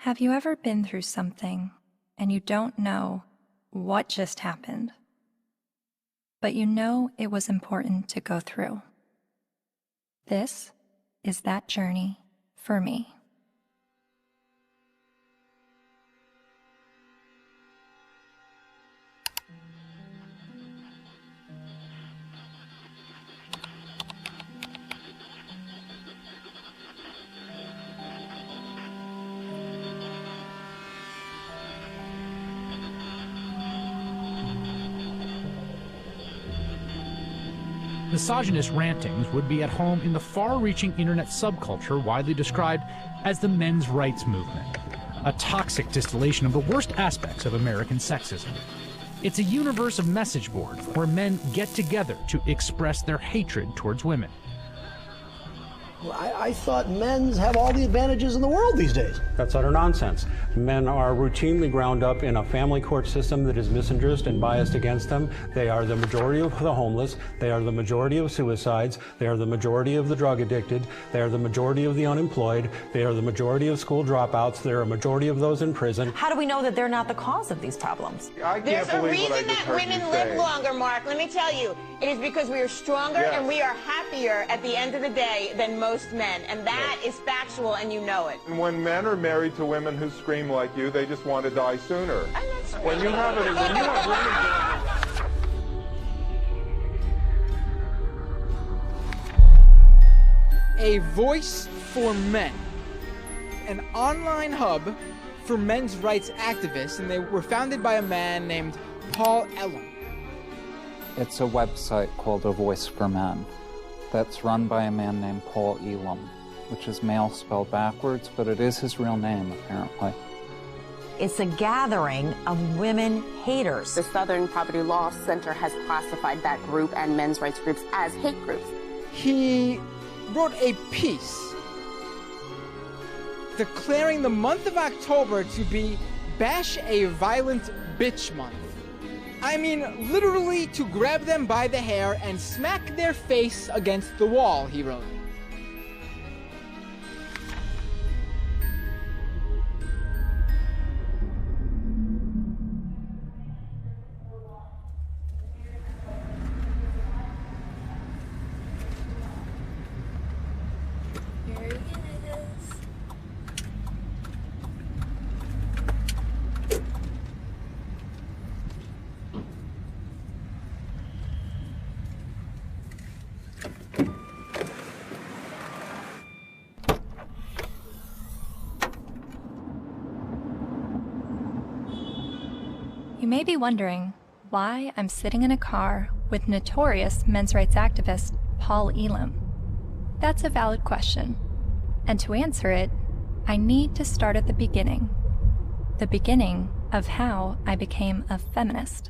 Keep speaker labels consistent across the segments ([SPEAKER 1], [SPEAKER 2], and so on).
[SPEAKER 1] Have you ever been through something and you don't know what just happened, but you know it was important to go through? This is that journey for me.
[SPEAKER 2] Misogynist rantings would be at home in the far-reaching internet subculture widely described as the men's rights movement, a toxic distillation of the worst aspects of American sexism. It's a universe of message boards where men get together to express their hatred towards women.
[SPEAKER 3] I thought men's have all the advantages in the world these days.
[SPEAKER 4] That's utter nonsense. Men are routinely ground up in a family court system that is misandrist and biased against them. They are the majority of the homeless. They are the majority of suicides. They are the majority of the drug addicted. They are the majority of the unemployed. They are the majority of school dropouts. They are a majority of those in prison.
[SPEAKER 5] How do we know that they're not the cause of these problems?
[SPEAKER 6] There's a reason that women live longer, Mark. Let me tell you. It is because we are stronger and we are happier at the end of the day than most men. And that is factual, and you know it.
[SPEAKER 7] And when men are married to women who scream like you, they just want to die sooner. When you have women...
[SPEAKER 8] A voice for men. An online hub for men's rights activists, and they were founded by a man named Paul Elam.
[SPEAKER 9] It's a website called A Voice for Men that's run by a man named Paul Elam, which is male spelled backwards, but it is his real name, apparently.
[SPEAKER 5] It's a gathering of women haters.
[SPEAKER 10] The Southern Poverty Law Center has classified that group and men's rights groups as hate groups.
[SPEAKER 8] He wrote a piece declaring the month of October to be Bash a Violent Bitch Month. I mean, literally to grab them by the hair and smack their face against the wall, he wrote.
[SPEAKER 1] You may be wondering why I'm sitting in a car with notorious men's rights activist Paul Elam. That's a valid question, and to answer it, I need to start at the beginning of how I became a feminist.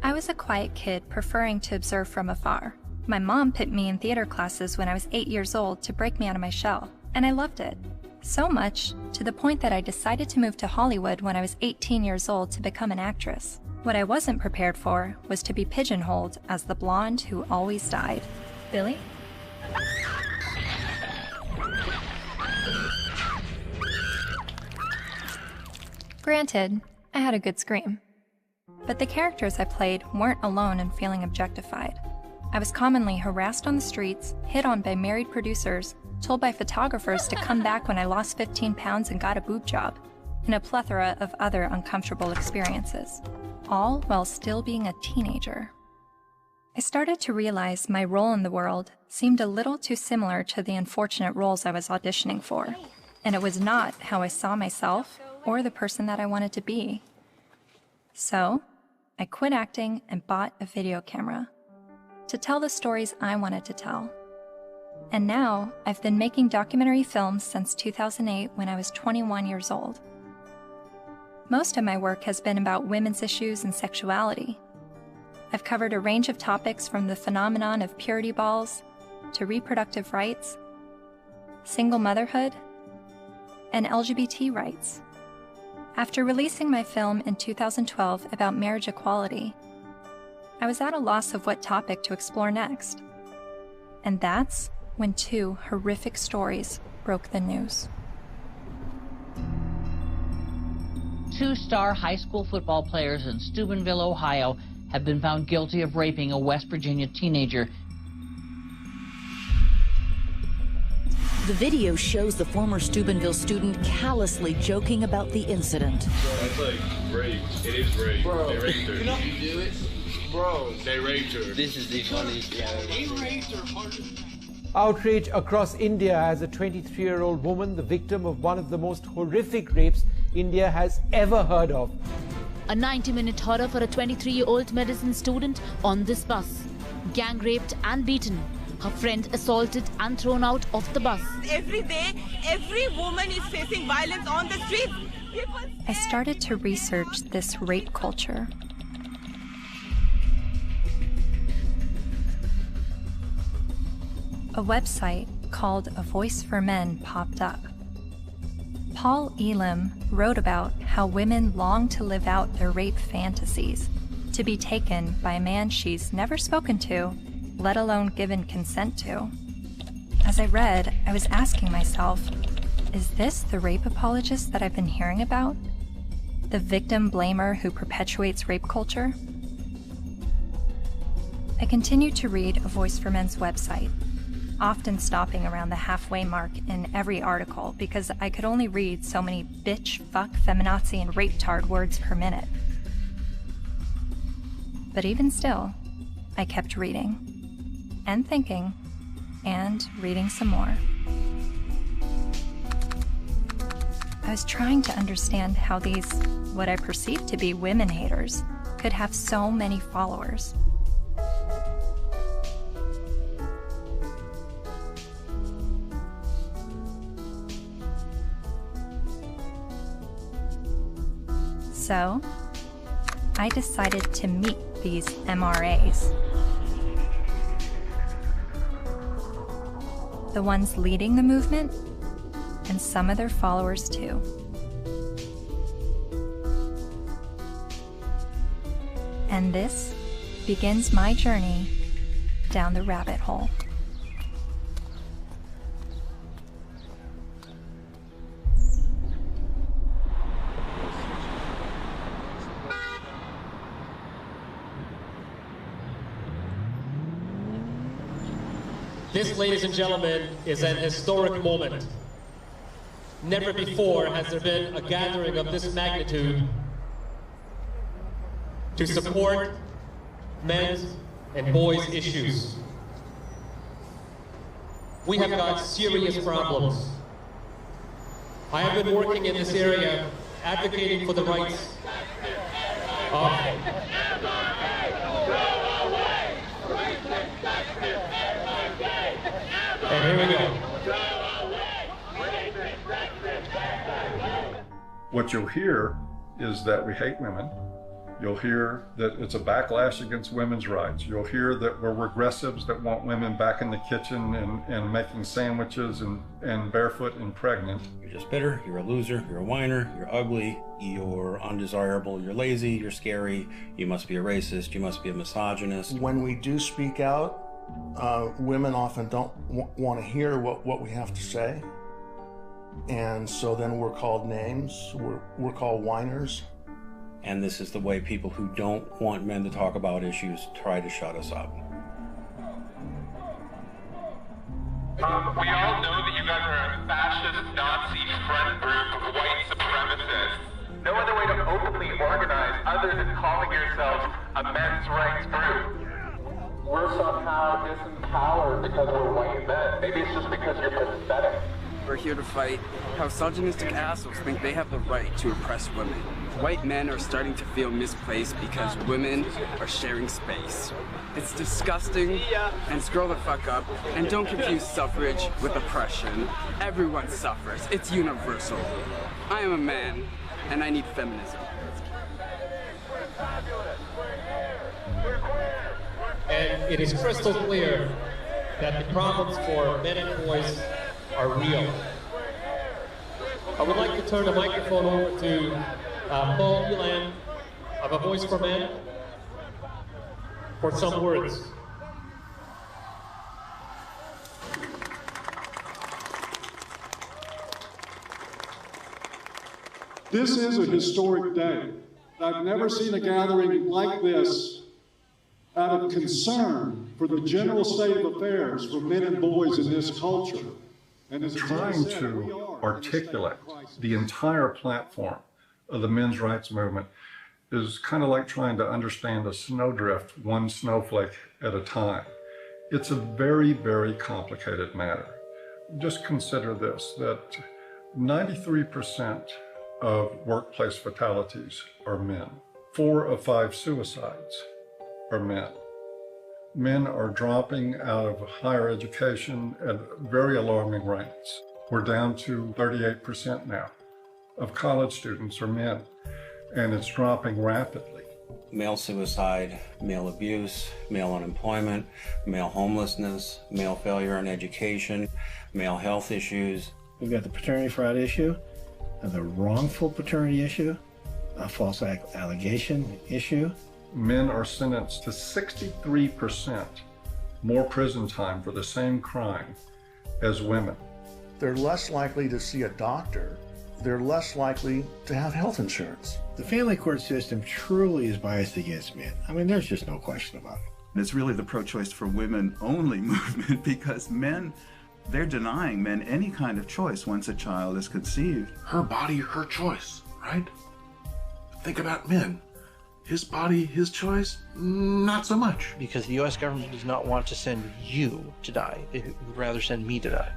[SPEAKER 1] I was a quiet kid preferring to observe from afar. My mom put me in theater classes when I was 8 years old to break me out of my shell, and I loved it. So much, to the point that I decided to move to Hollywood when I was 18 years old to become an actress. What I wasn't prepared for was to be pigeonholed as the blonde who always died. Billy? Granted, I had a good scream. But the characters I played weren't alone in feeling objectified. I was commonly harassed on the streets, hit on by married producers, told by photographers to come back when I lost 15 pounds and got a boob job, and a plethora of other uncomfortable experiences, all while still being a teenager. I started to realize my role in the world seemed a little too similar to the unfortunate roles I was auditioning for, and it was not how I saw myself or the person that I wanted to be. So, I quit acting and bought a video camera to tell the stories I wanted to tell. And now, I've been making documentary films since 2008 when I was 21 years old. Most of my work has been about women's issues and sexuality. I've covered a range of topics from the phenomenon of purity balls to reproductive rights, single motherhood, and LGBT rights. After releasing my film in 2012 about marriage equality, I was at a loss of what topic to explore next. And that's when two horrific stories broke the news.
[SPEAKER 11] two-star high school football players in Steubenville, Ohio, have been found guilty of raping a West Virginia teenager.
[SPEAKER 12] The video shows the former Steubenville student callously joking about the incident.
[SPEAKER 13] That's like rape. It is rape.
[SPEAKER 14] Bro,
[SPEAKER 13] they raped her.
[SPEAKER 14] You know, you do it? Bro.
[SPEAKER 13] They raped her.
[SPEAKER 14] This is the funniest thing I've ever seen.
[SPEAKER 15] Outrage across India as a 23-year-old woman, the victim of one of the most horrific rapes India has ever heard of.
[SPEAKER 16] A 90-minute horror for a 23-year-old medicine student on this bus. Gang raped and beaten. Her friend assaulted and thrown out of the bus.
[SPEAKER 17] Every day, every woman is facing violence on the street.
[SPEAKER 1] I started to research this rape culture. A website called A Voice for Men popped up. Paul Elam wrote about how women long to live out their rape fantasies, to be taken by a man she's never spoken to, let alone given consent to. As I read, I was asking myself, is this the rape apologist that I've been hearing about? The victim blamer who perpetuates rape culture? I continued to read A Voice for Men's website, often stopping around the halfway mark in every article because I could only read so many bitch, fuck, feminazi, and rape-tard words per minute. But even still, I kept reading, and thinking, and reading some more. I was trying to understand how these, what I perceived to be women haters, could have so many followers. So, I decided to meet these MRAs. The ones leading the movement, and some of their followers too. And this begins my journey down the rabbit hole.
[SPEAKER 18] This, ladies and gentlemen, is an historic moment. Never before has there been a gathering of this magnitude to support men's and boys' issues. We have got serious problems. I have been working in this area advocating for the rights of and here we go.
[SPEAKER 7] What you'll hear is that we hate women. You'll hear that it's a backlash against women's rights. You'll hear that we're regressives that want women back in the kitchen and making sandwiches and barefoot and pregnant.
[SPEAKER 19] You're just bitter, you're a loser, you're a whiner, you're ugly, you're undesirable, you're lazy, you're scary, you must be a racist, you must be a misogynist.
[SPEAKER 20] When we do speak out, women often don't want to hear what we have to say. And so then we're called names, we're called whiners.
[SPEAKER 19] And this is the way people who don't want men to talk about issues try to shut us up.
[SPEAKER 21] We all know that you guys are a fascist, Nazi front group of white supremacists. No other way to openly organize other than calling yourselves a men's rights group. We're somehow disempowered because we're white men. Maybe it's just because you're pathetic.
[SPEAKER 22] We're here to fight how misogynistic assholes think they have the right to oppress women. White men are starting to feel misplaced because women are sharing space. It's disgusting, and scroll the fuck up, and don't confuse suffrage with oppression. Everyone suffers. It's universal. I am a man, and I need feminism.
[SPEAKER 18] And it is crystal clear that the problems for men and boys are real. I would like to turn the microphone over to Paul Elam of A Voice for Men for some words.
[SPEAKER 2] This is a historic day. I've never seen a gathering like this out of concern for the general state of affairs for men and boys in this culture. And as
[SPEAKER 7] trying to articulate the entire platform of the men's rights movement is kind of like trying to understand a snowdrift one snowflake at a time. It's a very, very complicated matter. Just consider this, that 93% of workplace fatalities are men. 4 of 5 suicides are men. Men are dropping out of higher education at very alarming rates. We're down to 38% now of college students are men, and it's dropping rapidly.
[SPEAKER 19] Male suicide, male abuse, male unemployment, male homelessness, male failure in education, male health issues.
[SPEAKER 3] We've got the paternity fraud issue, the wrongful paternity issue, a false allegation issue.
[SPEAKER 7] Men are sentenced to 63% more prison time for the same crime as women.
[SPEAKER 20] They're less likely to see a doctor. They're less likely to have health insurance.
[SPEAKER 3] The family court system truly is biased against men. I mean, there's just no question about it.
[SPEAKER 23] It's really the pro-choice for women only movement, because men, they're denying men any kind of choice once a child is conceived.
[SPEAKER 24] Her body, her choice, right? Think about men. His body, his choice, not so much.
[SPEAKER 25] Because the U.S. government does not want to send you to die. It would rather send me to die.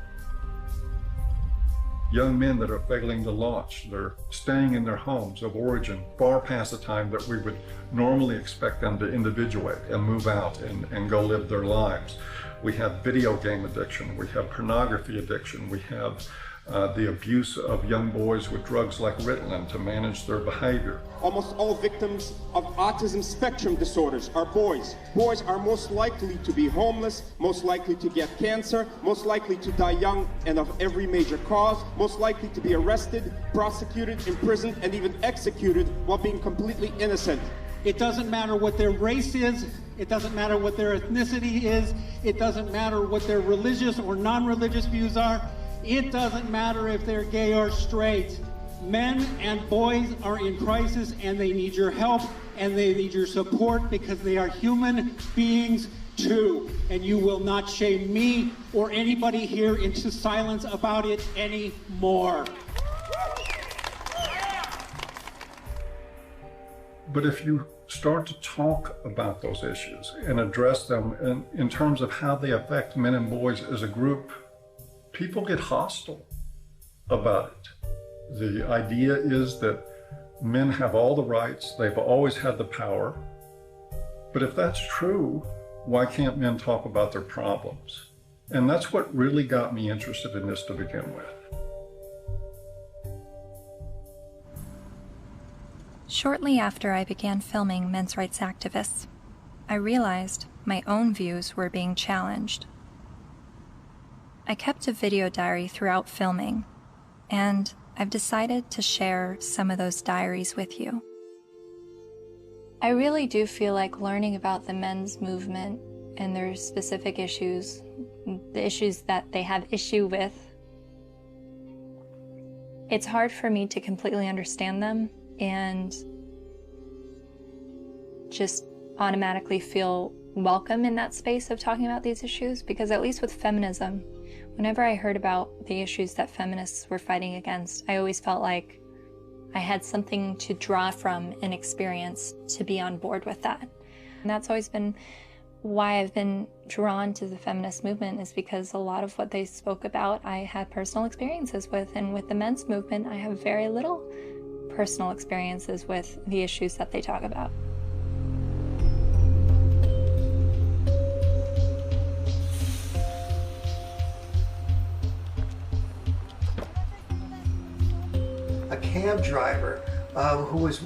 [SPEAKER 7] Young men that are failing to launch, they're staying in their homes of origin far past the time that we would normally expect them to individuate and move out and go live their lives. We have video game addiction, we have pornography addiction, we have the abuse of young boys with drugs like Ritalin to manage their behavior.
[SPEAKER 26] Almost all victims of autism spectrum disorders are boys. Boys are most likely to be homeless, most likely to get cancer, most likely to die young and of every major cause, most likely to be arrested, prosecuted, imprisoned, and even executed while being completely innocent.
[SPEAKER 27] It doesn't matter what their race is, it doesn't matter what their ethnicity is, it doesn't matter what their religious or non-religious views are. It doesn't matter if they're gay or straight. Men and boys are in crisis, and they need your help and they need your support, because they are human beings too. And you will not shame me or anybody here into silence about it anymore.
[SPEAKER 7] But if you start to talk about those issues and address them in terms of how they affect men and boys as a group, people get hostile about it. The idea is that men have all the rights, they've always had the power. But if that's true, why can't men talk about their problems? And that's what really got me interested in this to begin with.
[SPEAKER 1] Shortly after I began filming men's rights activists, I realized my own views were being challenged. I kept a video diary throughout filming, and I've decided to share some of those diaries with you. I really do feel like learning about the men's movement and their specific issues, the issues that they have issue with, it's hard for me to completely understand them and just automatically feel welcome in that space of talking about these issues, because at least with feminism, whenever I heard about the issues that feminists were fighting against, I always felt like I had something to draw from and experience to be on board with that. And that's always been why I've been drawn to the feminist movement, is because a lot of what they spoke about I had personal experiences with, and with the men's movement I have very little personal experiences with the issues that they talk about.
[SPEAKER 28] A cab driver who was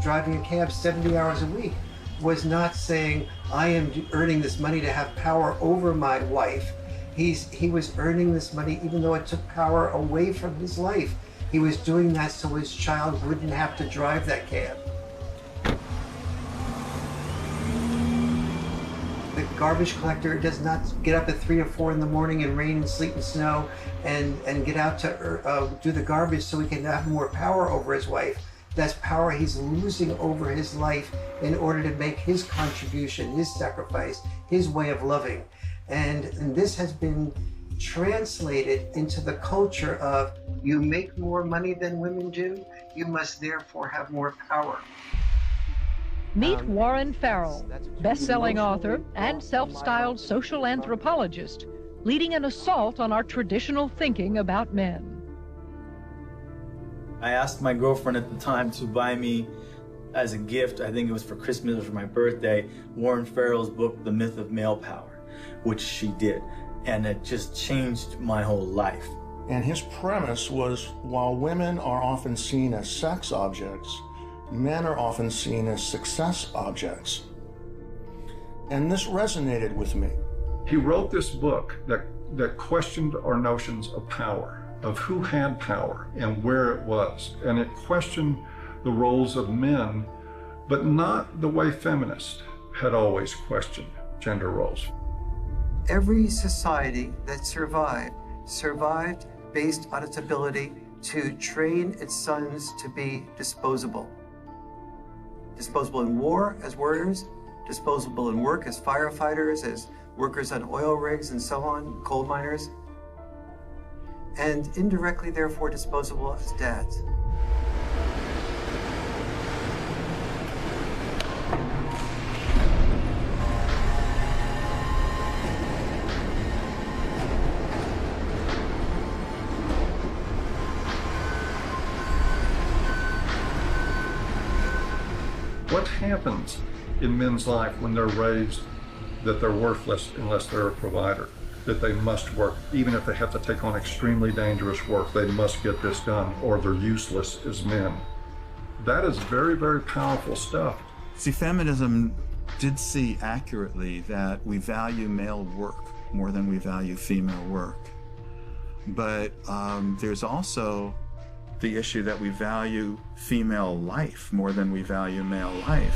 [SPEAKER 28] driving a cab 70 hours a week was not saying, I am earning this money to have power over my wife. He was earning this money even though it took power away from his life. He was doing that so his child wouldn't have to drive that cab. The garbage collector does not get up at 3 or 4 in the morning in rain and sleet and snow and get out to do the garbage so he can have more power over his wife. That's power he's losing over his life in order to make his contribution, his sacrifice, his way of loving. And this has been translated into the culture of, you make more money than women do, you must therefore have more power.
[SPEAKER 4] Meet Warren Farrell, best-selling author and self-styled social anthropologist, leading an assault on our traditional thinking about men.
[SPEAKER 5] I asked my girlfriend at the time to buy me as a gift, I think it was for Christmas or for my birthday, Warren Farrell's book, The Myth of Male Power, which she did. And it just changed my whole life.
[SPEAKER 20] And his premise was, while women are often seen as sex objects, men are often seen as success objects. And this resonated with me.
[SPEAKER 7] He wrote this book that questioned our notions of power, of who had power and where it was. And it questioned the roles of men, but not the way feminists had always questioned gender roles.
[SPEAKER 28] Every society that survived based on its ability to train its sons to be disposable. Disposable in war as warriors, disposable in work as firefighters, as workers on oil rigs and so on, coal miners, and indirectly, therefore, disposable as dads.
[SPEAKER 7] What happens in men's life when they're raised that they're worthless unless they're a provider? That they must work, even if they have to take on extremely dangerous work, they must get this done or they're useless as men. That is very, very powerful stuff.
[SPEAKER 23] See, feminism did see accurately that we value male work more than we value female work. But there's also the issue that we value female life more than we value male life.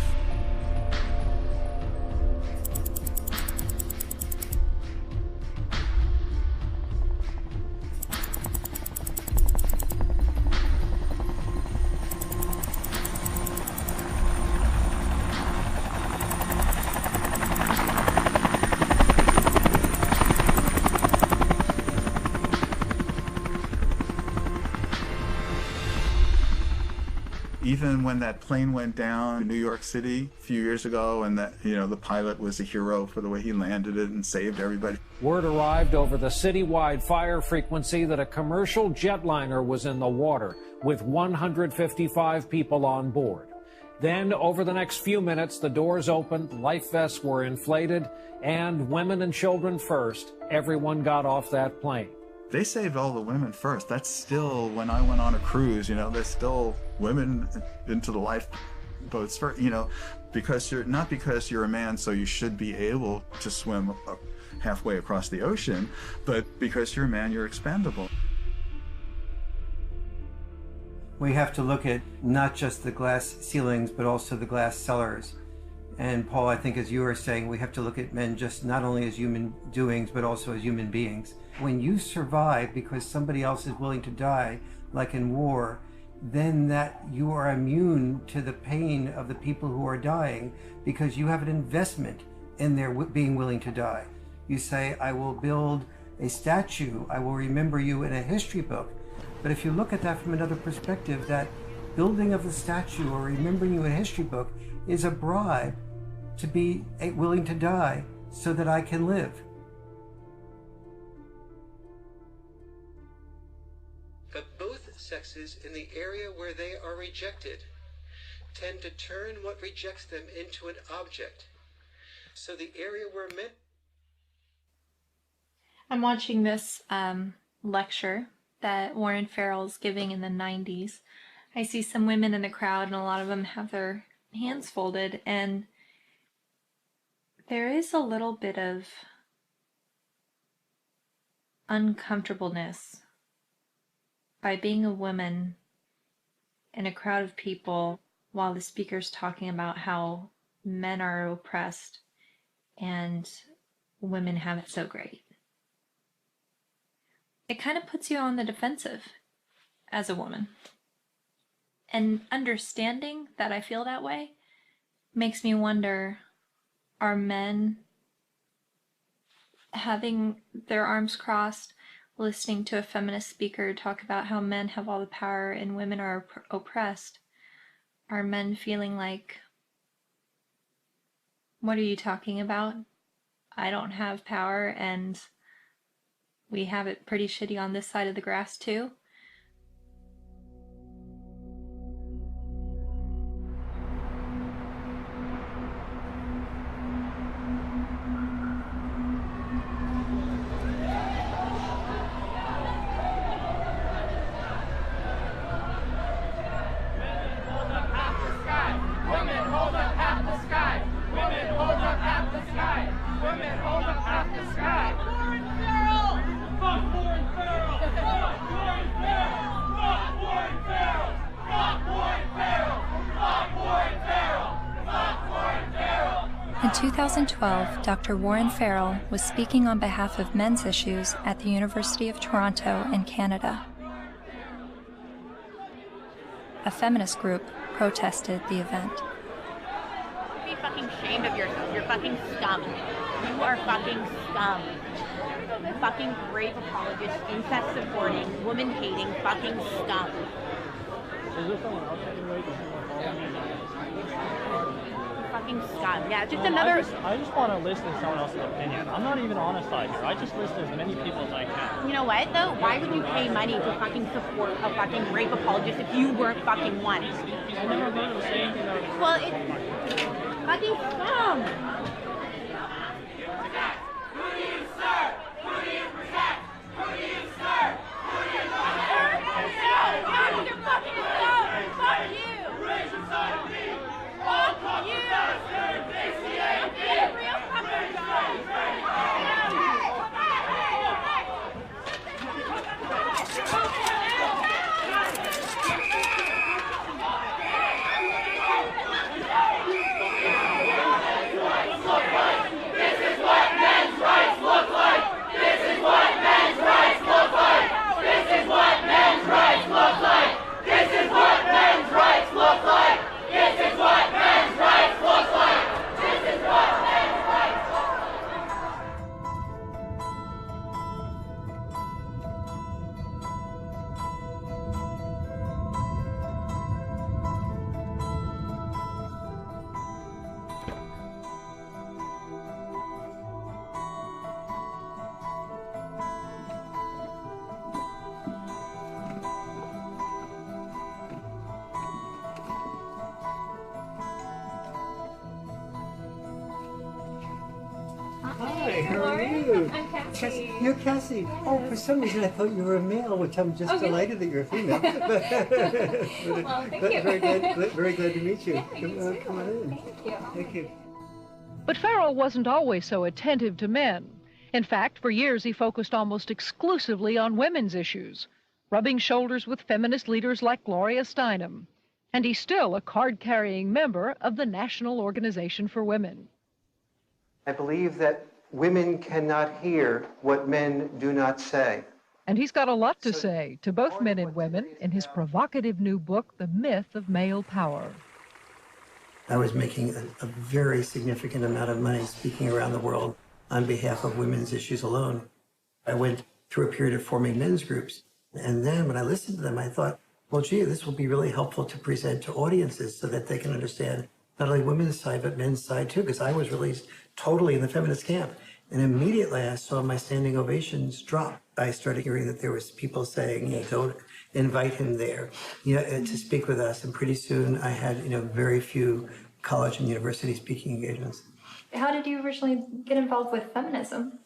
[SPEAKER 23] Even when that plane went down in New York City a few years ago, and that, the pilot was a hero for the way he landed it and saved everybody.
[SPEAKER 6] Word arrived over the citywide fire frequency that a commercial jetliner was in the water with 155 people on board. Then, over the next few minutes, the doors opened, life vests were inflated, and women and children first, everyone got off that plane.
[SPEAKER 23] They saved all the women first. That's still, when I went on a cruise, there's still women into the lifeboats first, because not because you're a man, so you should be able to swim halfway across the ocean, but because you're a man, you're expendable.
[SPEAKER 28] We have to look at not just the glass ceilings, but also the glass cellars. And Paul, I think as you were saying, we have to look at men just not only as human doings, but also as human beings. When you survive because somebody else is willing to die, like in war, then that you are immune to the pain of the people who are dying because you have an investment in their being willing to die. You say, I will build a statue, I will remember you in a history book. But if you look at that from another perspective, that building of the statue or remembering you in a history book is a bribe to be willing to die so that I can live. But both sexes, in the area where they are rejected, tend to turn what rejects them into an object. So the area where men...
[SPEAKER 1] I'm watching this lecture that Warren Farrell's giving in the 90s. I see some women in the crowd, and a lot of them have their hands folded, and there is a little bit of uncomfortableness by being a woman in a crowd of people while the speaker's talking about how men are oppressed and women have it so great. It kind of puts you on the defensive as a woman. And understanding that I feel that way makes me wonder, are men having their arms crossed, listening to a feminist speaker talk about how men have all the power and women are oppressed? Are men feeling like, what are you talking about? I don't have power and we have it pretty shitty on this side of the grass too? In 2012, Dr. Warren Farrell was speaking on behalf of men's issues at the University of Toronto in Canada. A feminist group protested the event.
[SPEAKER 8] Be fucking ashamed of yourself. You're fucking scum. You are fucking scum. Fucking rape apologist, incest supporting, woman hating, fucking scum.
[SPEAKER 9] Is there someone else that you rate?
[SPEAKER 8] Fucking scum. Yeah, just another.
[SPEAKER 9] I just want to listen to someone else's opinion. I'm not even on a side here. I just listen to as many people as I can.
[SPEAKER 8] You know what though? Why would you pay money to fucking support a fucking rape apologist if you weren't fucking one?
[SPEAKER 9] I never heard him say anything that was.
[SPEAKER 8] Well, it's fucking scum.
[SPEAKER 21] Who do you serve? Who do you protect? Who do you serve? Who do you serve?
[SPEAKER 8] You're fucking scum. Fuck you.
[SPEAKER 21] Raise your side of me. All cops are bastard.
[SPEAKER 8] You're real fucking scum.
[SPEAKER 28] Hi, how are you?
[SPEAKER 10] I'm Cassie.
[SPEAKER 28] You're Cassie. Oh, for some reason I thought you were a male, which I'm just delighted that you're a female.
[SPEAKER 10] Well, thank you.
[SPEAKER 28] Very glad to meet you.
[SPEAKER 10] Yeah,
[SPEAKER 28] Come on in.
[SPEAKER 10] Thank you.
[SPEAKER 28] Thank you.
[SPEAKER 4] But Farrell wasn't always so attentive to men. In fact, for years he focused almost exclusively on women's issues, rubbing shoulders with feminist leaders like Gloria Steinem. And he's still a card-carrying member of the National Organization for Women.
[SPEAKER 28] I believe that women cannot hear what men do not say.
[SPEAKER 4] And he's got a lot to say to both men and women in his provocative new book, The Myth of Male Power.
[SPEAKER 28] I was making a very significant amount of money speaking around the world on behalf of women's issues alone. I went through a period of forming men's groups. And then when I listened to them, I thought, well, gee, this will be really helpful to present to audiences so that they can understand not only women's side, but men's side too, because I was really totally in the feminist camp. And immediately I saw my standing ovations drop. I started hearing that there was people saying, don't invite him there, to speak with us. And pretty soon I had, very few college and university speaking engagements.
[SPEAKER 1] How did you originally get involved with feminism?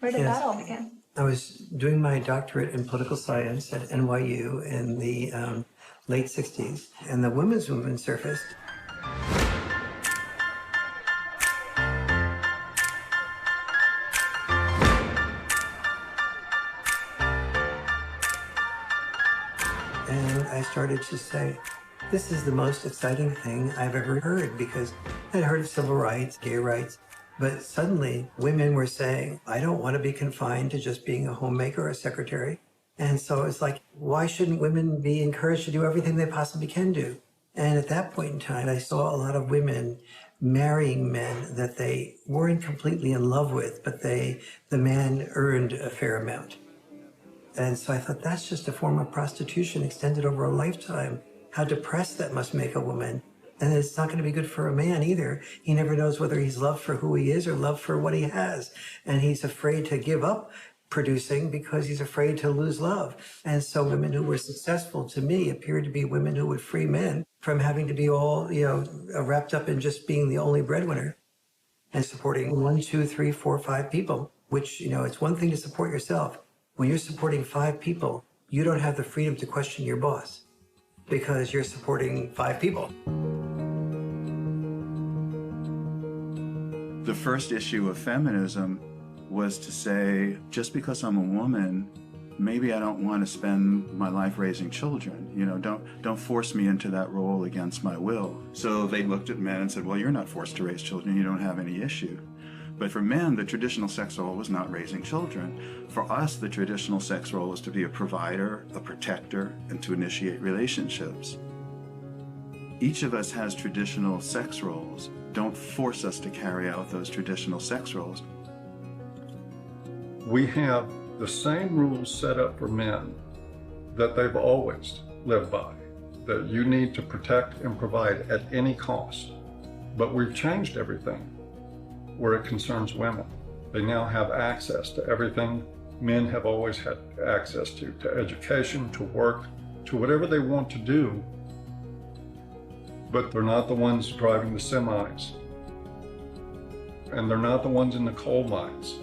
[SPEAKER 1] Where did that all begin?
[SPEAKER 28] I was doing my doctorate in political science at NYU in the late 60s, and the women's movement surfaced. And I started to say, this is the most exciting thing I've ever heard, because I'd heard of civil rights, gay rights, But suddenly, women were saying, I don't want to be confined to just being a homemaker or a secretary. And so it's like, why shouldn't women be encouraged to do everything they possibly can do? And at that point in time, I saw a lot of women marrying men that they weren't completely in love with, but the man earned a fair amount. And so I thought, that's just a form of prostitution extended over a lifetime. How depressed that must make a woman. And it's not going to be good for a man either. He never knows whether he's loved for who he is or loved for what he has. And he's afraid to give up producing because he's afraid to lose love. And so women who were successful to me appeared to be women who would free men from having to be all, wrapped up in just being the only breadwinner and supporting 1, 2, 3, 4, 5 people, which, it's one thing to support yourself. When you're supporting 5 people, you don't have the freedom to question your boss because you're supporting 5 people.
[SPEAKER 23] The first issue of feminism was to say, just because I'm a woman, maybe I don't want to spend my life raising children. Don't force me into that role against my will. So they looked at men and said, well, you're not forced to raise children. You don't have any issue. But for men, the traditional sex role was not raising children. For us, the traditional sex role was to be a provider, a protector, and to initiate relationships. Each of us has traditional sex roles. Don't force us to carry out those traditional sex roles.
[SPEAKER 7] We have the same rules set up for men that they've always lived by, that you need to protect and provide at any cost. But we've changed everything where it concerns women. They now have access to everything men have always had access to education, to work, to whatever they want to do. But they're not the ones driving the semis. And they're not the ones in the coal mines.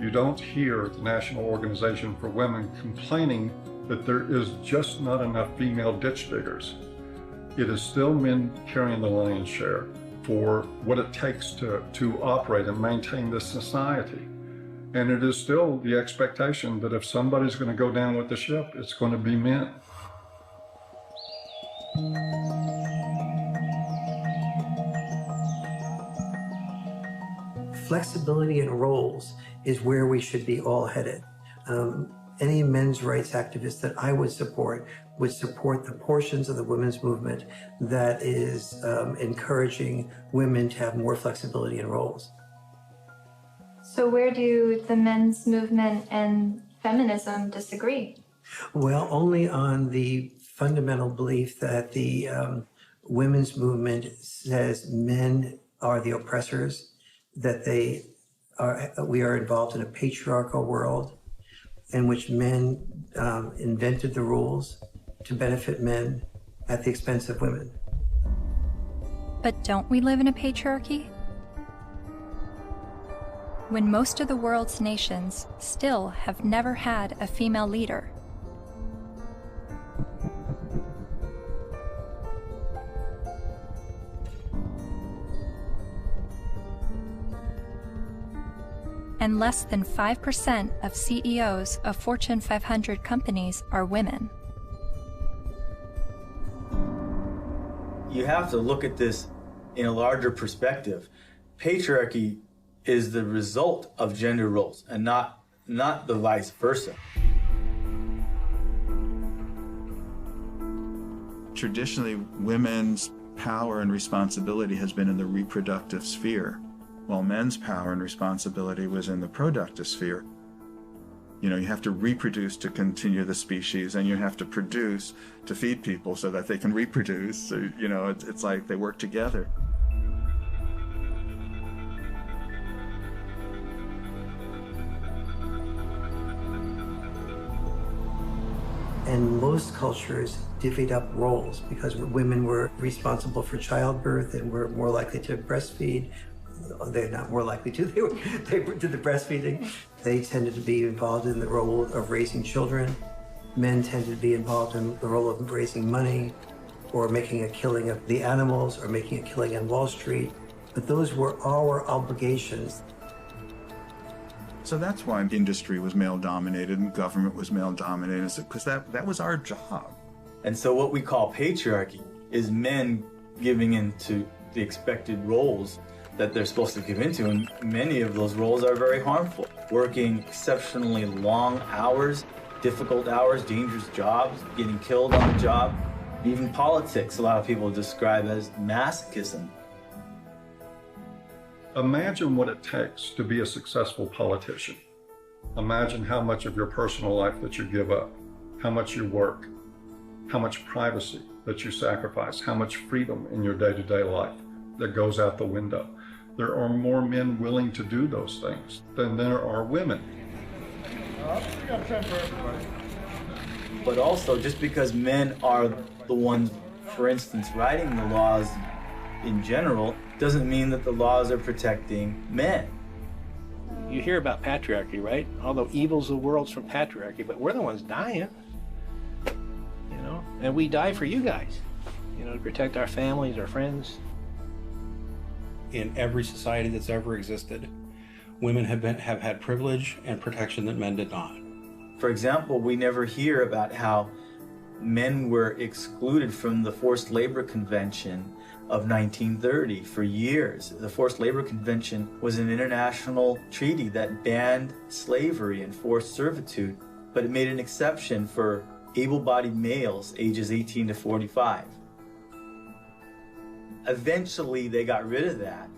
[SPEAKER 7] You don't hear the National Organization for Women complaining that there is just not enough female ditch diggers. It is still men carrying the lion's share for what it takes to operate and maintain this society. And it is still the expectation that if somebody's going to go down with the ship, it's going to be men.
[SPEAKER 28] Flexibility in roles is where we should be all headed. Any men's rights activist that I would support the portions of the women's movement that is encouraging women to have more flexibility in roles.
[SPEAKER 1] So where do the men's movement and feminism disagree?
[SPEAKER 28] Well, only on the fundamental belief that the women's movement says men are the oppressors, that we are involved in a patriarchal world in which men invented the rules to benefit men at the expense of women.
[SPEAKER 1] But don't we live in a patriarchy? When most of the world's nations still have never had a female leader. And less than 5% of CEOs of Fortune 500 companies are women.
[SPEAKER 5] You have to look at this in a larger perspective. Patriarchy is the result of gender roles and not the vice versa.
[SPEAKER 23] Traditionally, women's power and responsibility has been in the reproductive sphere, while men's power and responsibility was in the productive sphere. You have to reproduce to continue the species, and you have to produce to feed people so that they can reproduce. So, it's like they work together.
[SPEAKER 28] And most cultures divvied up roles because women were responsible for childbirth and were more likely to breastfeed. They're not more likely to, they did the breastfeeding. They tended to be involved in the role of raising children. Men tended to be involved in the role of raising money or making a killing of the animals or making a killing on Wall Street. But those were our obligations.
[SPEAKER 23] So that's why industry was male-dominated and government was male-dominated, because that was our job.
[SPEAKER 5] And so what we call patriarchy is men giving into the expected roles that they're supposed to give into, and many of those roles are very harmful. Working exceptionally long hours, difficult hours, dangerous jobs, getting killed on the job. Even politics, a lot of people describe as masochism.
[SPEAKER 7] Imagine what it takes to be a successful politician. Imagine how much of your personal life that you give up, how much you work, how much privacy that you sacrifice, how much freedom in your day-to-day life that goes out the window. There are more men willing to do those things than there are women.
[SPEAKER 5] But also, just because men are the ones, for instance, writing the laws in general, doesn't mean that the laws are protecting men.
[SPEAKER 25] You hear about patriarchy, right? All the evils of the world's from patriarchy, but we're the ones dying. You know, and we die for you guys, you know, to protect our families, our friends.
[SPEAKER 19] In every society that's ever existed, women have had privilege and protection that men did not.
[SPEAKER 5] For example, we never hear about how men were excluded from the Forced Labor Convention of 1930 for years. The Forced Labor Convention was an international treaty that banned slavery and forced servitude, but it made an exception for able-bodied males ages 18 to 45. Eventually, they got rid of that,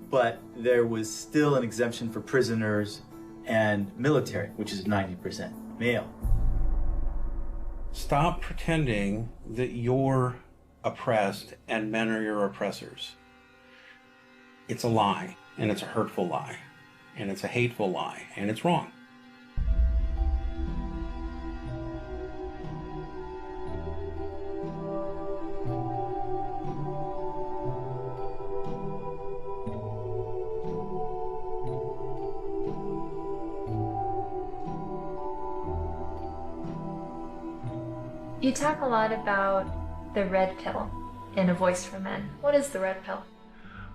[SPEAKER 5] but there was still an exemption for prisoners and military, which is 90% male.
[SPEAKER 19] Stop pretending that you're oppressed and men are your oppressors. It's a lie, and it's a hurtful lie, and it's a hateful lie, and it's wrong.
[SPEAKER 1] You talk a lot about the red pill in A Voice for Men. What is the red pill?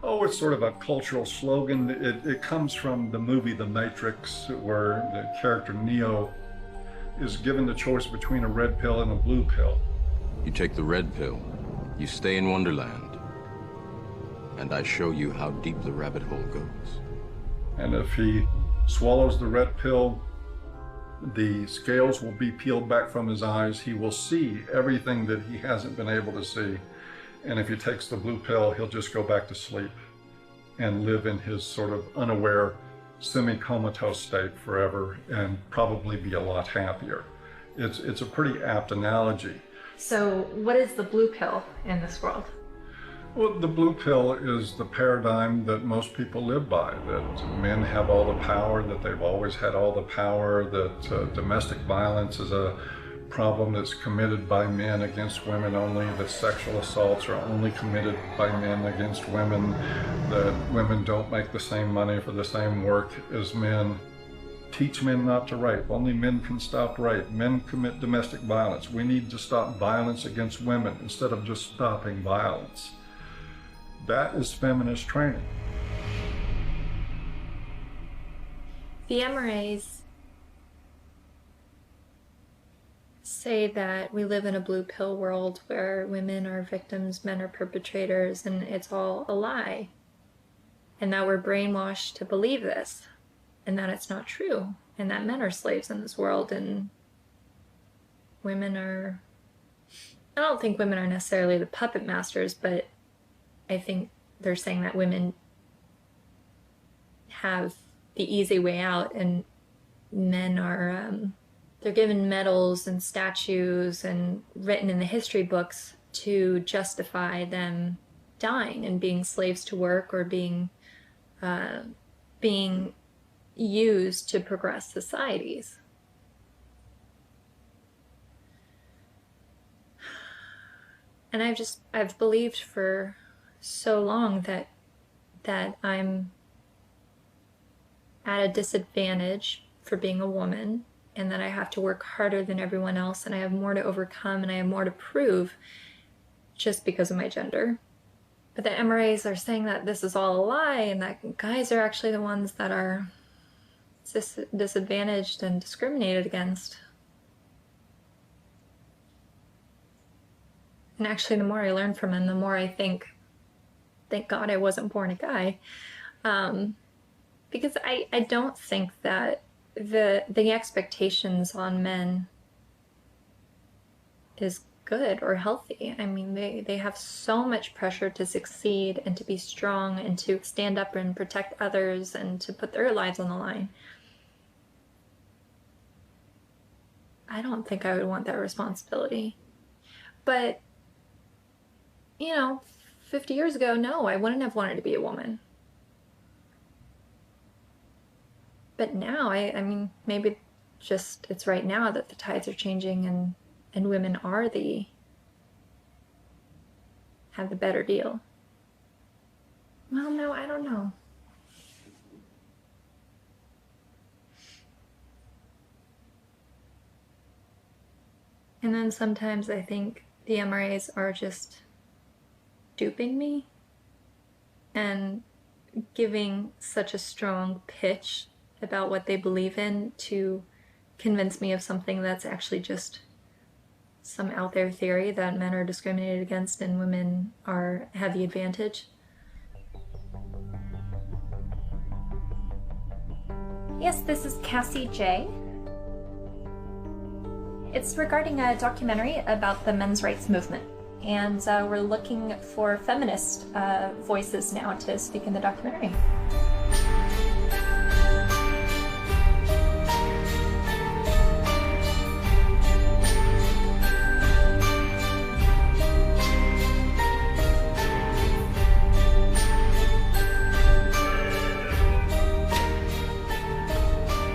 [SPEAKER 7] Oh, it's sort of a cultural slogan. It comes from the movie The Matrix, where the character Neo is given the choice between a red pill and a blue pill.
[SPEAKER 11] You take the red pill, you stay in Wonderland, and I show you how deep the rabbit hole goes.
[SPEAKER 7] And if he swallows the red pill, the scales will be peeled back from his eyes. He will see everything that he hasn't been able to see. And if he takes the blue pill, he'll just go back to sleep and live in his sort of unaware, semi-comatose state forever and probably be a lot happier. It's a pretty apt analogy.
[SPEAKER 1] So what is the blue pill in this world?
[SPEAKER 7] Well, the blue pill is the paradigm that most people live by, that men have all the power, that they've always had all the power, that domestic violence is a problem that's committed by men against women only, that sexual assaults are only committed by men against women, that women don't make the same money for the same work as men. Teach men not to rape. Only men can stop rape. Men commit domestic violence. We need to stop violence against women instead of just stopping violence. That is feminist training.
[SPEAKER 1] The MRAs say that we live in a blue pill world where women are victims, men are perpetrators, and it's all a lie. And that we're brainwashed to believe this, and that it's not true, and that men are slaves in this world, and women are... I don't think women are necessarily the puppet masters, but I think they're saying that women have the easy way out, and men are, they're given medals and statues and written in the history books to justify them dying and being slaves to work or being used to progress societies. And I've believed for so long that I'm at a disadvantage for being a woman, and that I have to work harder than everyone else, and I have more to overcome, and I have more to prove just because of my gender. But the MRAs are saying that this is all a lie, and that guys are actually the ones that are disadvantaged and discriminated against. And actually, the more I learn from him, the more I think thank God I wasn't born a guy. Because I don't think that the expectations on men is good or healthy. I mean, they have so much pressure to succeed and to be strong and to stand up and protect others and to put their lives on the line. I don't think I would want that responsibility. But, you know, 50 years ago, no, I wouldn't have wanted to be a woman. But now, I mean, maybe just it's right now that the tides are changing and women are have the better deal. Well, no, I don't know. And then sometimes I think the MRAs are just duping me and giving such a strong pitch about what they believe in to convince me of something that's actually just some out there theory that men are discriminated against and women have the advantage.
[SPEAKER 10] Yes, this is Cassie J. It's regarding a documentary about the men's rights movement. And we're looking for feminist voices now to speak in the documentary.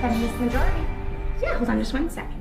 [SPEAKER 12] Feminist majority. Yeah, hold on just 1 second.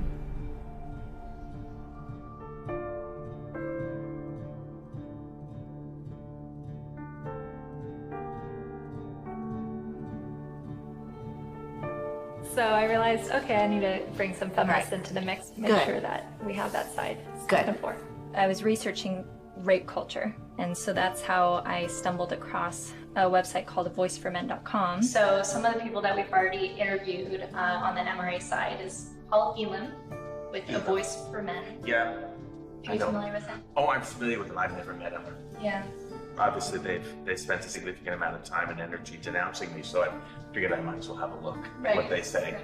[SPEAKER 1] So I realized, okay, I need to bring some feminists into the mix, make sure that we have that side spoken for. I was researching rape culture, and so that's how I stumbled across a website called voiceformen.com. So some of the people that we've already interviewed on the MRA side is Paul Elam with A Voice for Men.
[SPEAKER 13] Yeah.
[SPEAKER 1] Are you familiar with him?
[SPEAKER 13] Oh, I'm familiar with them. I've never met him.
[SPEAKER 1] Yeah.
[SPEAKER 13] Obviously, they've spent a significant amount of time and energy denouncing me, so I figured I might as well have a look at what they say.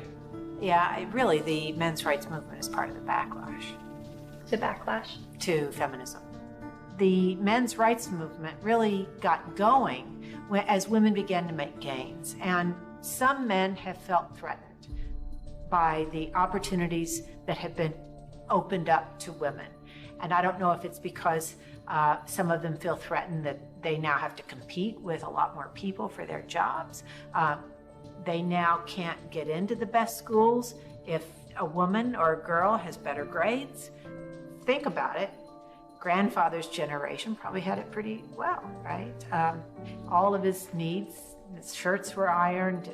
[SPEAKER 14] Yeah, really, the men's rights movement is part of the backlash.
[SPEAKER 1] The backlash?
[SPEAKER 14] To feminism. The men's rights movement really got going as women began to make gains, and some men have felt threatened by the opportunities that have been opened up to women. And I don't know if it's because some of them feel threatened that they now have to compete with a lot more people for their jobs. They now can't get into the best schools if a woman or a girl has better grades. Think about it. Grandfather's generation probably had it pretty well, right? All of his needs, his shirts were ironed,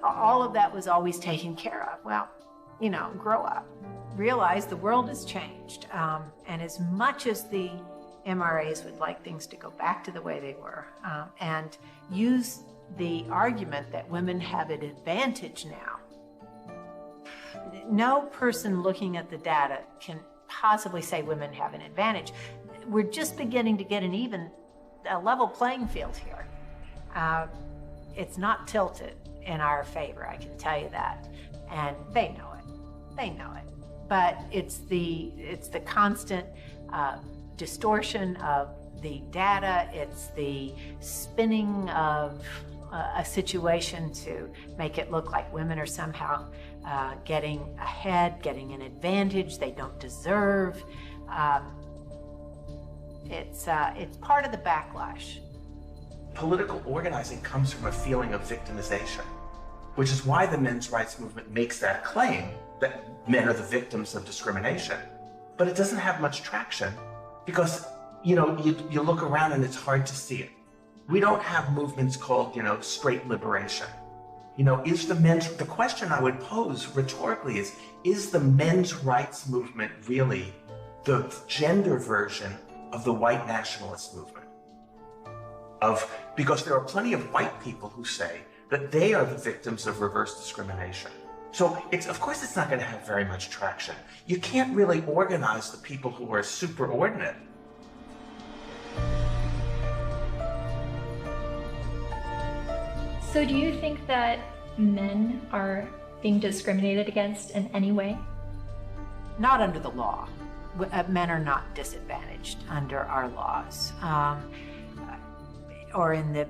[SPEAKER 14] all of that was always taken care of. Well, you know, grow up. Realize the world has changed. And as much as the MRAs would like things to go back to the way they were, and use the argument that women have an advantage now, no person looking at the data can possibly say women have an advantage. We're just beginning to get a level playing field here. It's not tilted in our favor, I can tell you that. And they know it. They know it. But it's the constant distortion of the data. It's the spinning of a situation to make it look like women are somehow getting ahead, getting an advantage they don't deserve. It's part of the backlash.
[SPEAKER 13] Political organizing comes from a feeling of victimization, which is why the men's rights movement makes that claim that men are the victims of discrimination. But it doesn't have much traction because, you know, you look around and it's hard to see it. We don't have movements called, you know, straight liberation. You know, the question I would pose rhetorically is the men's rights movement really the gender version of the white nationalist movement? Because there are plenty of white people who say that they are the victims of reverse discrimination. So of course it's not going to have very much traction. You can't really organize the people who are superordinate.
[SPEAKER 10] So do you think that men are being discriminated against in any way?
[SPEAKER 14] Not under the law. Men are not disadvantaged under our laws. Or in the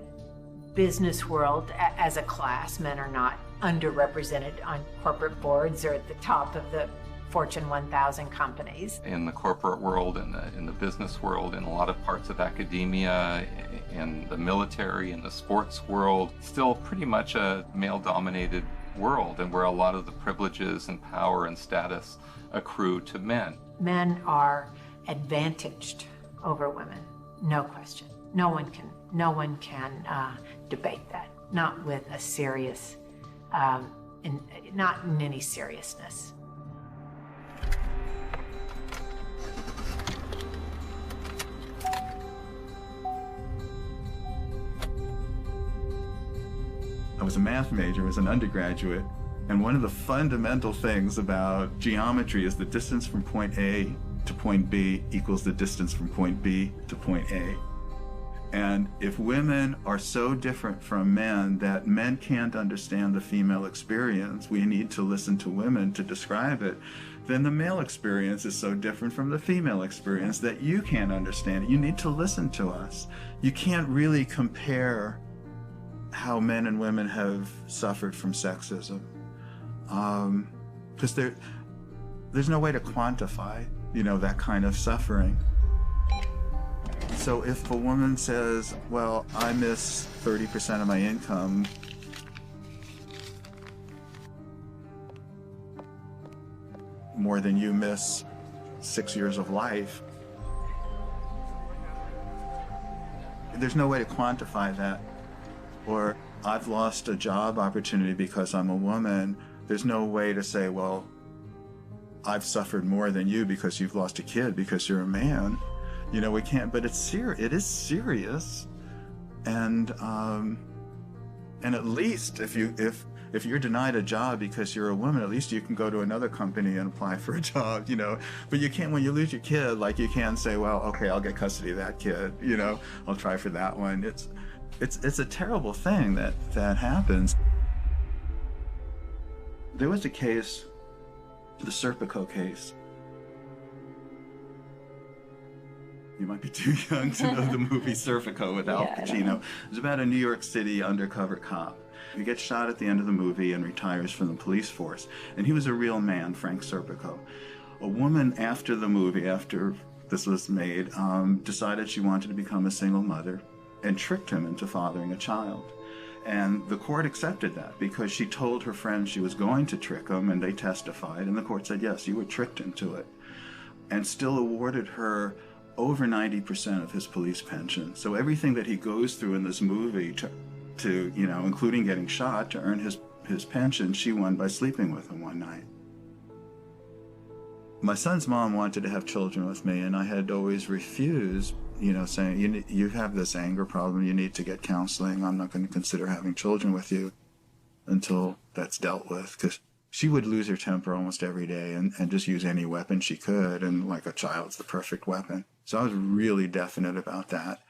[SPEAKER 14] business world, as a class, men are not underrepresented on corporate boards or at the top of the Fortune 1000 companies.
[SPEAKER 2] In the corporate world, in the business world, in a lot of parts of academia, in the military, in the sports world, still pretty much a male-dominated world, and where a lot of the privileges and power and status accrue to men.
[SPEAKER 14] Men are advantaged over women, no question. No one can debate that. Not with a serious, not in any seriousness.
[SPEAKER 23] I was a math major as an undergraduate, and one of the fundamental things about geometry is the distance from point A to point B equals the distance from point B to point A. And if women are so different from men that men can't understand the female experience, we need to listen to women to describe it, then the male experience is so different from the female experience that you can't understand it. You need to listen to us. You can't really compare how men and women have suffered from sexism. Because there's no way to quantify, that kind of suffering. So if a woman says, well, I miss 30% of my income, more than you miss 6 years of life, there's no way to quantify that. Or I've lost a job opportunity because I'm a woman. There's no way to say, well, I've suffered more than you because you've lost a kid because you're a man. We can't, but it's serious. It is serious. And at least if you're denied a job because you're a woman, at least you can go to another company and apply for a job, But you can't, when you lose your kid, like you can't say, well, okay, I'll get custody of that kid, I'll try for that one. It's a terrible thing that happens. There was a case, the Serpico case. You might be too young to know the movie Serpico with Al Pacino. It was about a New York City undercover cop. He gets shot at the end of the movie and retires from the police force. And he was a real man, Frank Serpico. A woman after the movie, after this was made, decided she wanted to become a single mother and tricked him into fathering a child. And the court accepted that because she told her friends she was going to trick him, and they testified, and the court said, yes, you were tricked into it, and still awarded her over 90% of his police pension. So everything that he goes through in this movie to including getting shot to earn his pension, she won by sleeping with him one night. My son's mom wanted to have children with me, and I had always refused, saying, you have this anger problem, you need to get counseling, I'm not going to consider having children with you until that's dealt with, because she would lose her temper almost every day and just use any weapon she could, and like a child's the perfect weapon. So I was really definite about that.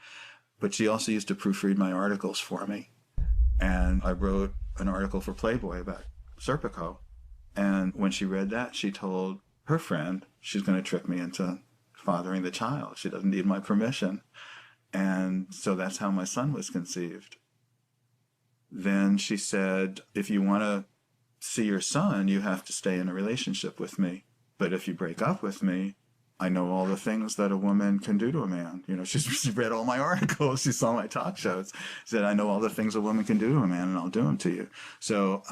[SPEAKER 23] But she also used to proofread my articles for me. And I wrote an article for Playboy about Serpico. And when she read that, she told her friend she's going to trick me into fathering the child. She doesn't need my permission. And so that's how my son was conceived. Then she said, if you want to see your son, you have to stay in a relationship with me. But if you break up with me, I know all the things that a woman can do to a man. She read all my articles. She saw my talk shows. She said, I know all the things a woman can do to a man, and I'll do them to you. So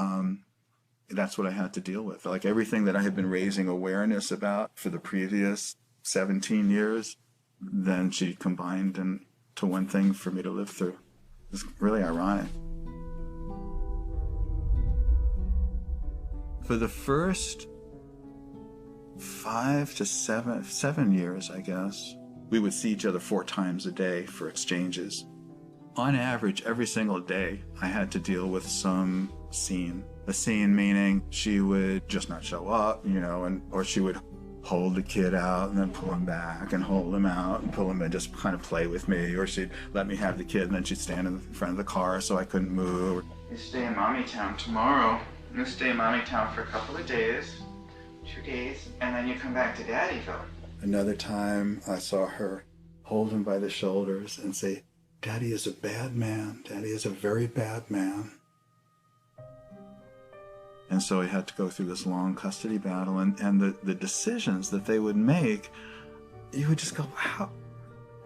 [SPEAKER 23] that's what I had to deal with. Like everything that I had been raising awareness about for the previous 17 years, then she combined into one thing for me to live through. It's really ironic. For the first 5 to 7 years, I guess, we would see each other 4 times a day for exchanges. On average, every single day, I had to deal with some scene. A scene meaning she would just not show up, or she would hold the kid out and then pull him back and hold him out and pull him and just kind of play with me, or she'd let me have the kid and then she'd stand in front of the car so I couldn't move.
[SPEAKER 3] You stay in Mommy Town tomorrow. You stay in Mommy Town for a couple of days, 2 days, and then you come back to Daddyville.
[SPEAKER 23] Another time I saw her hold him by the shoulders and say, Daddy is a bad man. Daddy is a very bad man. And so he had to go through this long custody battle, and the decisions that they would make, you would just go, wow,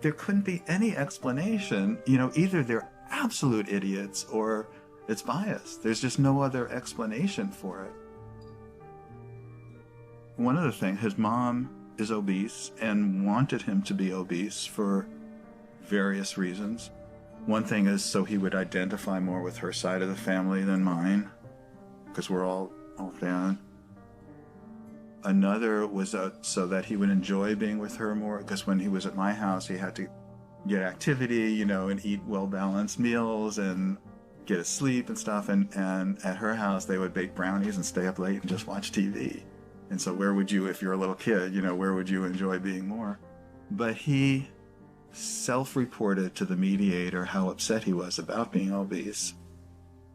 [SPEAKER 23] there couldn't be any explanation. You know, either they're absolute idiots or it's biased. There's just no other explanation for it. One other thing, his mom is obese and wanted him to be obese for various reasons. One thing is so he would identify more with her side of the family than mine, because we're all thin. Another was so that he would enjoy being with her more, because when he was at my house, he had to get activity, you know, and eat well-balanced meals and get his sleep and stuff. And at her house, they would bake brownies and stay up late and just watch TV. And so where would you, if you're a little kid, you know, where would you enjoy being more? But he self-reported to the mediator how upset he was about being obese,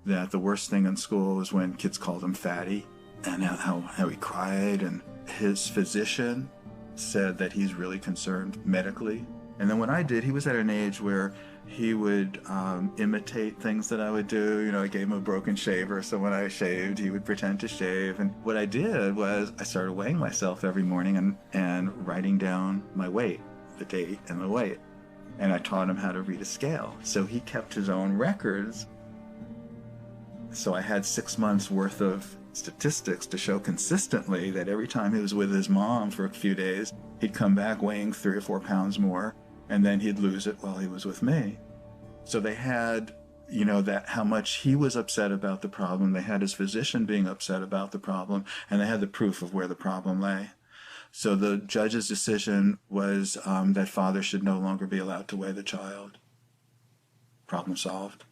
[SPEAKER 23] that the worst thing in school was when kids called him fatty, and how he cried. And his physician said that he's really concerned medically. And then what I did, he was at an age where he would imitate things that I would do. You know, I gave him a broken shaver, so when I shaved, he would pretend to shave. And what I did was I started weighing myself every morning and writing down my weight, the date and the weight. And I taught him how to read a scale. So he kept his own records. So I had 6 months worth of statistics to show consistently that every time he was with his mom for a few days, he'd come back weighing 3 or 4 pounds more, and then he'd lose it while he was with me. So they had, you know, that how much he was upset about the problem. They had his physician being upset about the problem, and they had the proof of where the problem lay. So the judge's decision was that father should no longer be allowed to weigh the child. Problem solved.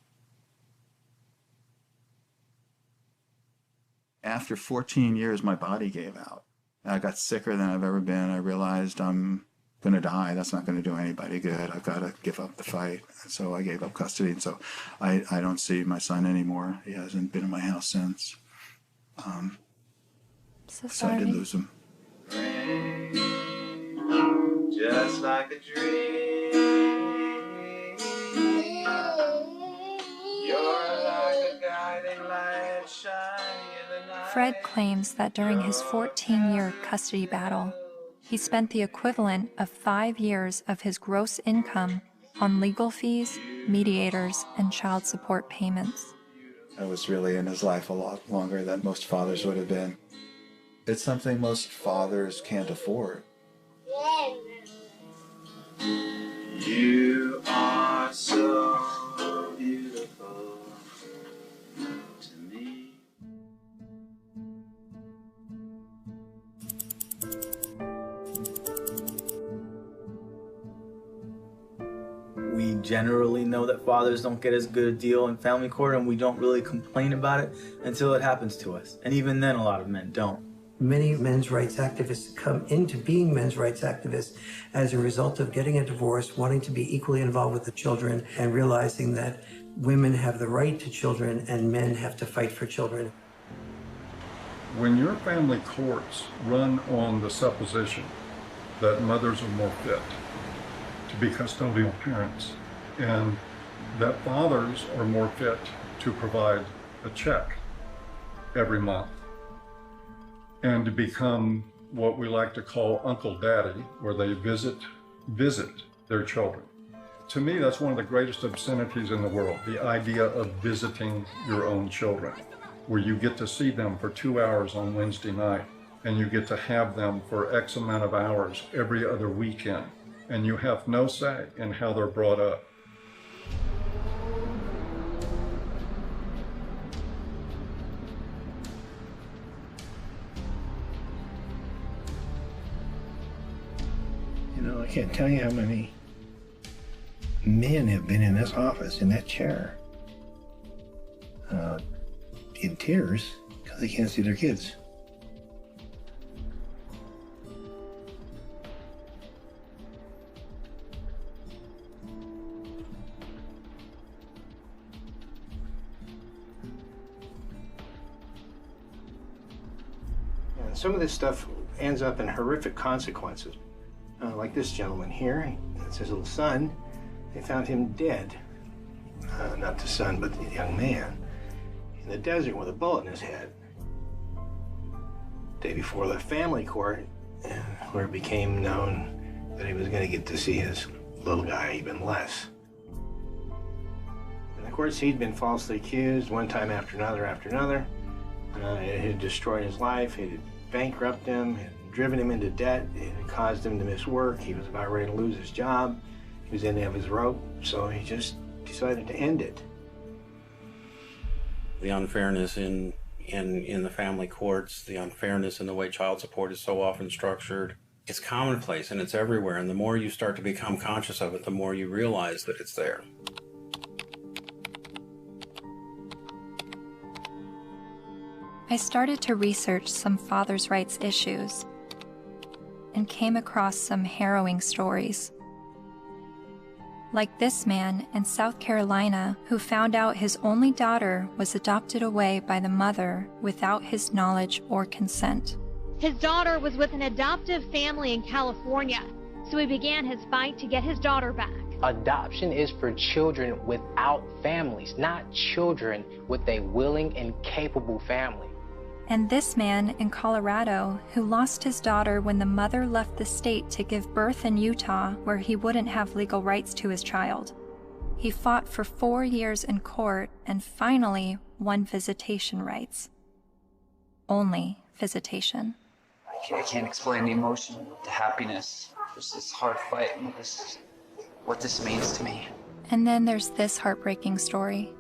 [SPEAKER 23] After 14 years, my body gave out. I got sicker than I've ever been. I realized I'm going to die. That's not going to do anybody good. I've got to give up the fight. And so I gave up custody. And so I don't see my son anymore. He hasn't been in my house since. So I did lose him.
[SPEAKER 3] Just like a dream. You're like a guiding light shining in the night.
[SPEAKER 1] Fred claims that during his 14-year custody battle, he spent the equivalent of 5 years of his gross income on legal fees, mediators, and child support payments.
[SPEAKER 23] I was really in his life a lot longer than most fathers would have been. It's something most fathers can't afford.
[SPEAKER 3] You are so beautiful to me.
[SPEAKER 5] We generally know that fathers don't get as good a deal in family court, and we don't really complain about it until it happens to us. And even then, a lot of men don't.
[SPEAKER 28] Many men's rights activists come into being men's rights activists as a result of getting a divorce, wanting to be equally involved with the children, and realizing that women have the right to children and men have to fight for children.
[SPEAKER 7] When your family courts run on the supposition that mothers are more fit to be custodial parents and that fathers are more fit to provide a check every month and to become what we like to call Uncle Daddy, where they visit their children. To me, that's one of the greatest obscenities in the world, the idea of visiting your own children, where you get to see them for 2 hours on Wednesday night, and you get to have them for X amount of hours every other weekend, and you have no say in how they're brought up.
[SPEAKER 15] You know, I can't tell you how many men have been in this office, in that chair, in tears because they can't see their kids.
[SPEAKER 25] some of this stuff ends up in horrific consequences. Like this gentleman here, it's his little son. They found him dead. Not the son, but the young man. In the desert with a bullet in his head. Day before the family court, where it became known that he was going to get to see his little guy even less. And of course, he'd been falsely accused one time after another. It had destroyed his life. It had bankrupted him, it had driven him into debt. It had caused him to miss work. He was about ready to lose his job. He was in the end of his rope, so he just decided to end it.
[SPEAKER 19] The unfairness in the family courts, the unfairness in the way child support is so often structured, it's commonplace and it's everywhere. And the more you start to become conscious of it, the more you realize that it's there.
[SPEAKER 1] I started to research some fathers' rights issues and came across some harrowing stories. Like this man in South Carolina who found out his only daughter was adopted away by the mother without his knowledge or consent.
[SPEAKER 16] His daughter was with an adoptive family in California, so he began his fight to get his daughter back.
[SPEAKER 17] Adoption is for children without families, not children with a willing and capable family.
[SPEAKER 1] And this man in Colorado who lost his daughter when the mother left the state to give birth in Utah where he wouldn't have legal rights to his child. He fought for 4 years in court and finally won visitation rights. Only visitation.
[SPEAKER 18] I can't explain the emotion, the happiness. There's this hard fight and what this means to me.
[SPEAKER 1] And then there's this heartbreaking story.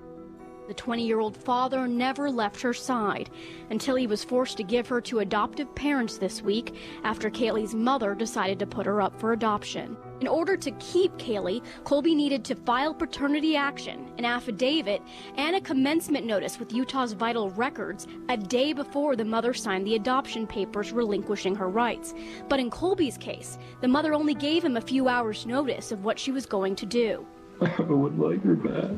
[SPEAKER 20] The 20-year-old father never left her side until he was forced to give her to adoptive parents this week after Kaylee's mother decided to put her up for adoption. In order to keep Kaylee, Colby needed to file paternity action, an affidavit, and a commencement notice with Utah's Vital Records a day before the mother signed the adoption papers relinquishing her rights. But in Colby's case, the mother only gave him a few hours' notice of what she was going to do.
[SPEAKER 7] I would like her back.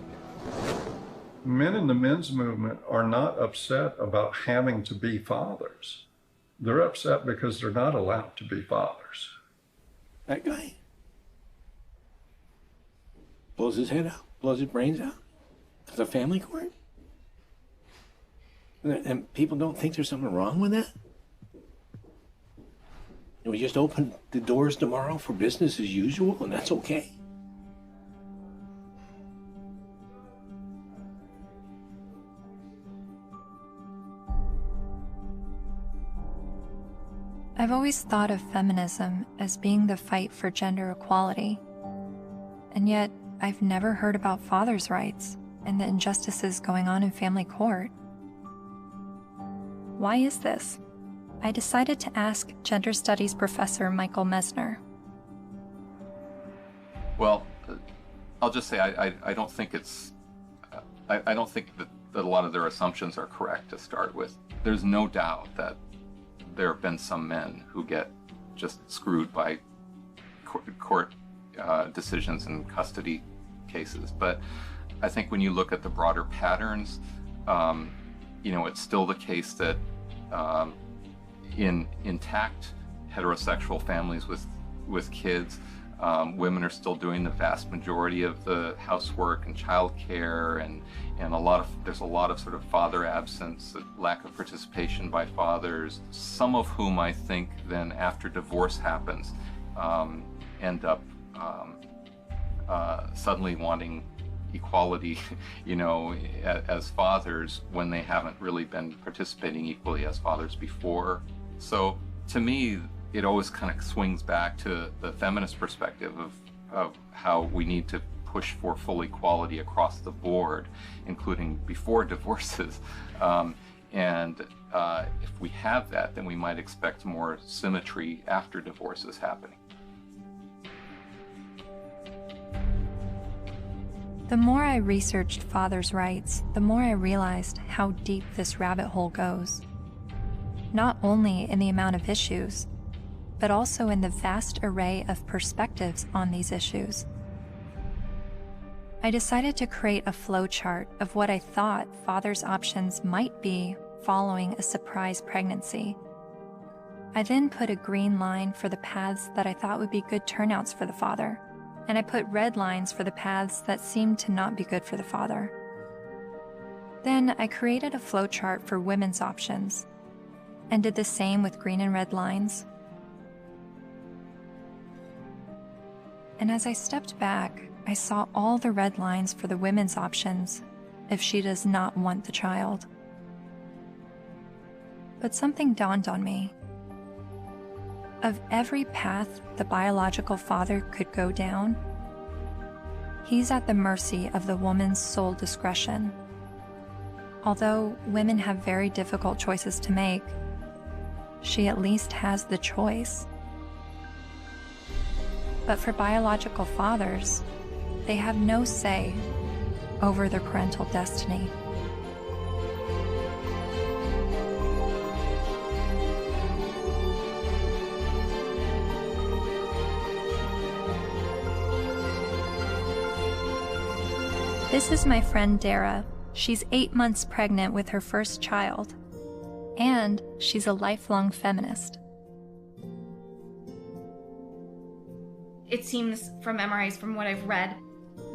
[SPEAKER 7] Men in the men's movement are not upset about having to be fathers. They're upset because they're not allowed to be fathers.
[SPEAKER 25] That guy blows his head out, blows his brains out. It's a family court? And people don't think there's something wrong with that? And we just open the doors tomorrow for business as usual, and that's okay?
[SPEAKER 1] I've always thought of feminism as being the fight for gender equality. And yet, I've never heard about fathers' rights and the injustices going on in family court. Why is this? I decided to ask gender studies professor Michael Mesner.
[SPEAKER 2] Well, I'll just say I don't think it's... I don't think that a lot of their assumptions are correct to start with. There's no doubt that there have been some men who get just screwed by court decisions and custody cases. But I think when you look at the broader patterns, it's still the case that in intact heterosexual families with kids, women are still doing the vast majority of the housework and childcare, and there's a lot of sort of father absence, lack of participation by fathers, some of whom I think then after divorce happens end up suddenly wanting equality, as fathers when they haven't really been participating equally as fathers before. So to me, it always kind of swings back to the feminist perspective of how we need to push for full equality across the board, including before divorces. If we have that, then we might expect more symmetry after divorces happening.
[SPEAKER 1] The more I researched fathers' rights, the more I realized how deep this rabbit hole goes. Not only in the amount of issues, but also in the vast array of perspectives on these issues. I decided to create a flowchart of what I thought fathers' options might be following a surprise pregnancy. I then put a green line for the paths that I thought would be good turnouts for the father, and I put red lines for the paths that seemed to not be good for the father. Then I created a flowchart for women's options, and did the same with green and red lines. And as I stepped back, I saw all the red lines for the women's options if she does not want the child. But something dawned on me. Of every path the biological father could go down, he's at the mercy of the woman's sole discretion. Although women have very difficult choices to make, she at least has the choice. But for biological fathers, they have no say over their parental destiny. This is my friend Dara. She's 8 months pregnant with her first child, and she's a lifelong feminist.
[SPEAKER 6] It seems from MRIs, from what I've read,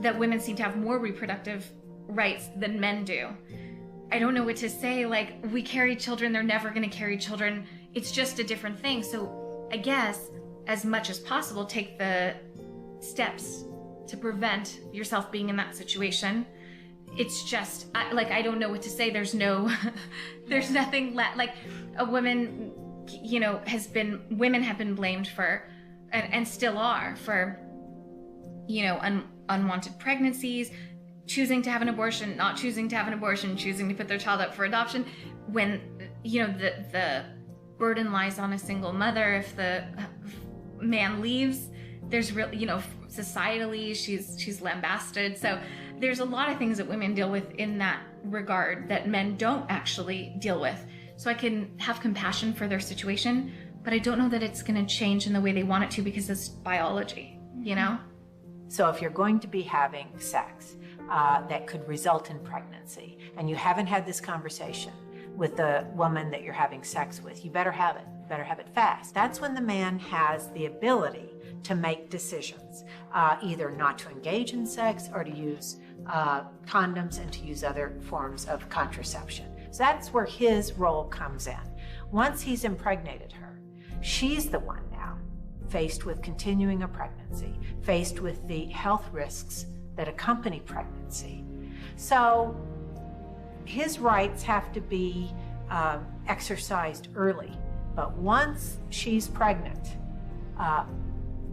[SPEAKER 6] that women seem to have more reproductive rights than men do. I don't know what to say, like, we carry children, they're never gonna carry children, it's just a different thing. So I guess, as much as possible, take the steps to prevent yourself being in that situation. It's just, I don't know what to say. There's no, there's nothing like a woman, you know, women have been blamed for, and still are, for, you know, unwanted pregnancies, choosing to have an abortion, not choosing to have an abortion, choosing to put their child up for adoption, when, you know, the burden lies on a single mother. If the man leaves, there's really, you know, societally, she's lambasted. So there's a lot of things that women deal with in that regard that men don't actually deal with. So I can have compassion for their situation, but I don't know that it's going to change in the way they want it to, because it's biology, you know?
[SPEAKER 14] So if you're going to be having sex that could result in pregnancy, and you haven't had this conversation with the woman that you're having sex with, you better have it. You better have it fast. That's when the man has the ability to make decisions, either not to engage in sex or to use condoms and to use other forms of contraception. So that's where his role comes in. Once he's impregnated her, she's the one now faced with continuing a pregnancy, faced with the health risks that accompany pregnancy. So his rights have to be exercised early. But once she's pregnant,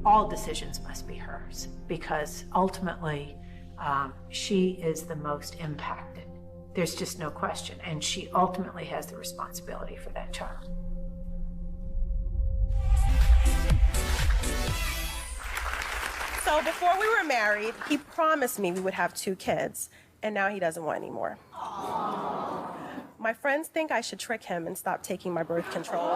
[SPEAKER 14] all decisions must be hers, because ultimately she is the most impacted. There's just no question, and she ultimately has the responsibility for that child.
[SPEAKER 8] So before we were married, he promised me we would have 2 kids, and now he doesn't want any more. My friends think I should trick him and stop taking my birth control.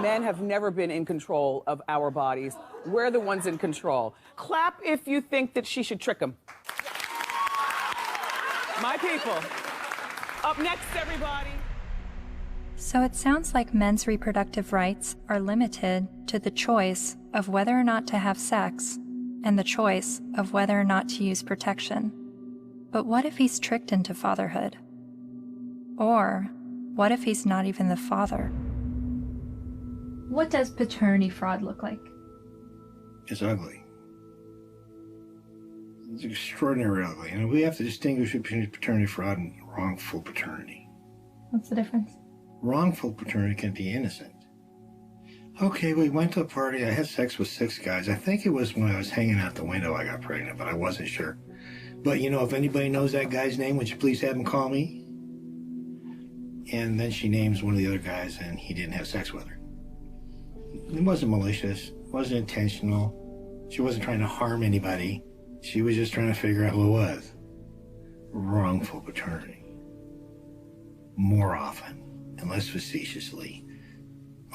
[SPEAKER 9] Men have never been in control of our bodies. We're the ones in control. Clap if you think that she should trick him. My people. Up next, everybody.
[SPEAKER 1] So it sounds like men's reproductive rights are limited to the choice of whether or not to have sex and the choice of whether or not to use protection. But what if he's tricked into fatherhood? Or what if he's not even the father?
[SPEAKER 10] What does paternity fraud look like?
[SPEAKER 15] It's ugly. It's extraordinarily ugly. And we have to distinguish between paternity fraud and wrongful paternity.
[SPEAKER 10] What's the difference?
[SPEAKER 15] Wrongful paternity can be innocent. Okay, we went to a party. I had sex with 6 guys. I think it was when I was hanging out the window I got pregnant, but I wasn't sure. But, you know, if anybody knows that guy's name, would you please have him call me? And then she names one of the other guys, and he didn't have sex with her. It wasn't malicious. It wasn't intentional. She wasn't trying to harm anybody. She was just trying to figure out who it was. Wrongful paternity. More often, and less facetiously,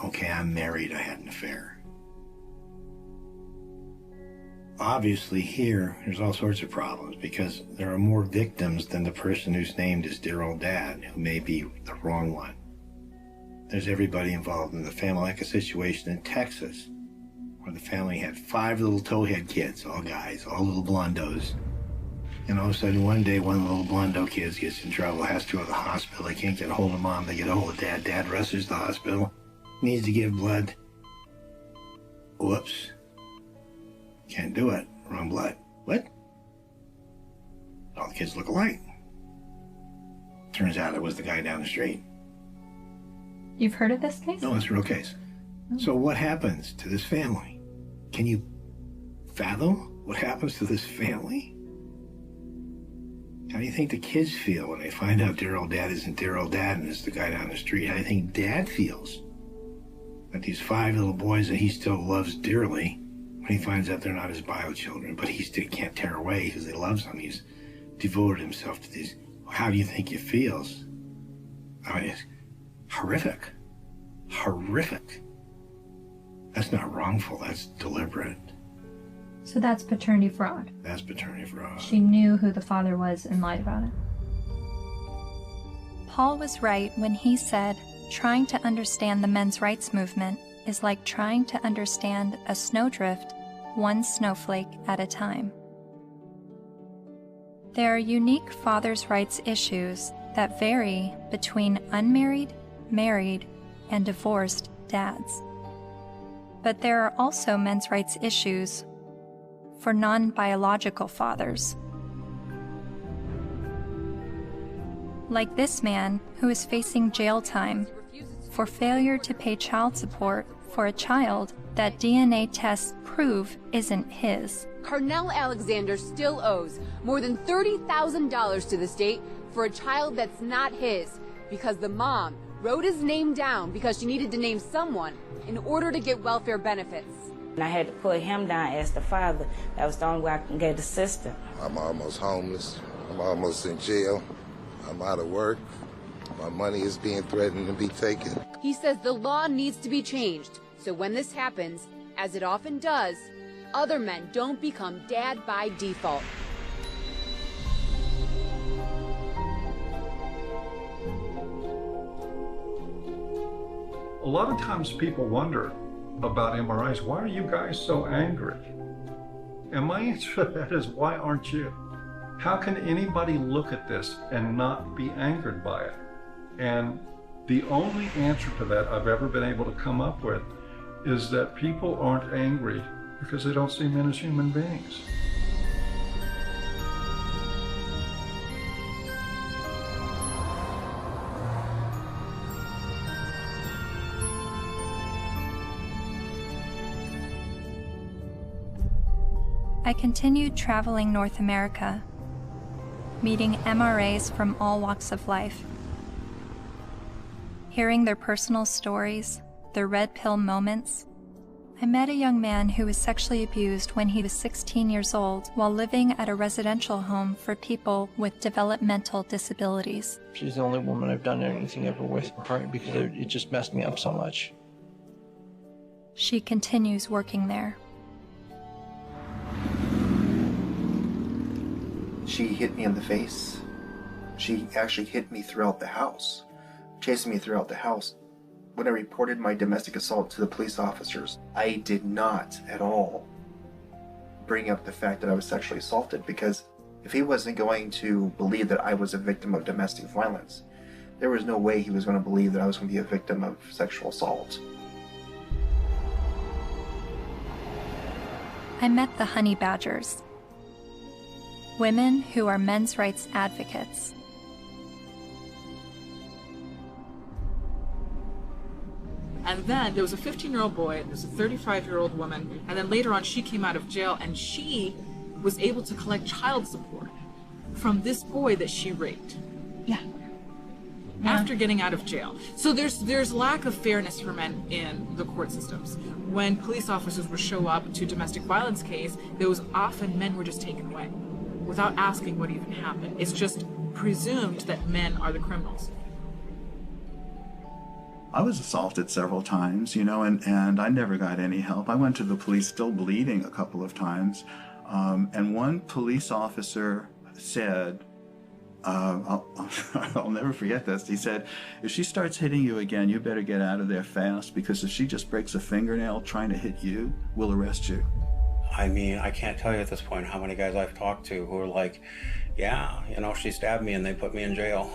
[SPEAKER 15] okay, I'm married, I had an affair. Obviously here, there's all sorts of problems because there are more victims than the person who's named as dear old dad, who may be the wrong one. There's everybody involved in the family, like a situation in Texas where the family had 5 little towhead kids, all guys, all little blondos. And all of a sudden, one day, one of the little blondo kids gets in trouble, has to go to the hospital. They can't get a hold of mom. They get a hold of dad. Dad rushes to the hospital. Needs to give blood. Whoops. Can't do it. Wrong blood. What? All the kids look alike. Turns out it was the guy down the street.
[SPEAKER 10] You've heard of this case?
[SPEAKER 15] No, it's a real case. So what happens to this family? Can you fathom what happens to this family? How do you think the kids feel when they find out their old dad isn't their old dad and it's the guy down the street? How do you think dad feels? That these 5 little boys that he still loves dearly, when he finds out they're not his bio children, but he still can't tear away because he loves them. He's devoted himself to these. How do you think he feels? I mean, it's horrific. Horrific. That's not wrongful, that's deliberate.
[SPEAKER 10] So that's paternity fraud.
[SPEAKER 15] That's paternity fraud.
[SPEAKER 10] She knew who the father was and lied about it.
[SPEAKER 1] Paul was right when he said, trying to understand the men's rights movement is like trying to understand a snowdrift, one snowflake at a time. There are unique fathers' rights issues that vary between unmarried, married, and divorced dads. But there are also men's rights issues for non-biological fathers. Like this man who is facing jail time for failure to pay child support for a child that DNA tests prove isn't his.
[SPEAKER 4] Carnell Alexander still owes more than $30,000 to the state for a child that's not his because the mom wrote his name down because she needed to name someone in order to get welfare benefits.
[SPEAKER 11] And I had to put him down as the father. That was the only way I can get the system.
[SPEAKER 12] I'm almost homeless. I'm almost in jail. I'm out of work. My money is being threatened to be taken.
[SPEAKER 4] He says the law needs to be changed, so when this happens, as it often does, other men don't become dad by default.
[SPEAKER 7] A lot of times people wonder about MRIs, why are you guys so angry? And my answer to that is, why aren't you? How can anybody look at this and not be angered by it? And the only answer to that I've ever been able to come up with is that people aren't angry because they don't see men as human beings.
[SPEAKER 1] I continued traveling North America, meeting MRAs from all walks of life, hearing their personal stories, their red pill moments. I met a young man who was sexually abused when he was 16 years old while living at a residential home for people with developmental disabilities.
[SPEAKER 21] She's the only woman I've done anything ever with, partly because it just messed me up so much.
[SPEAKER 1] She continues working there.
[SPEAKER 22] She hit me in the face. She actually hit me throughout the house, chasing me throughout the house. When I reported my domestic assault to the police officers, I did not at all bring up the fact that I was sexually assaulted, because if he wasn't going to believe that I was a victim of domestic violence, there was no way he was going to believe that I was going to be a victim of sexual assault.
[SPEAKER 1] I met the honey badgers, women who are men's rights advocates.
[SPEAKER 24] And then there was a 15-year-old boy, there was a 35-year-old woman, and then later on she came out of jail and she was able to collect child support from this boy that she raped.
[SPEAKER 10] Yeah.
[SPEAKER 24] After getting out of jail. So there's lack of fairness for men in the court systems. When police officers would show up to domestic violence case, there was often men were just taken away without asking what even happened. It's just presumed that men are the criminals.
[SPEAKER 23] I was assaulted several times, and I never got any help. I went to the police still bleeding a couple of times. And one police officer said, I'll never forget this. He said, if she starts hitting you again, you better get out of there fast, because if she just breaks a fingernail trying to hit you, we'll arrest you.
[SPEAKER 3] I mean, I can't tell you at this point how many guys I've talked to who are like, yeah, you know, she stabbed me and they put me in jail.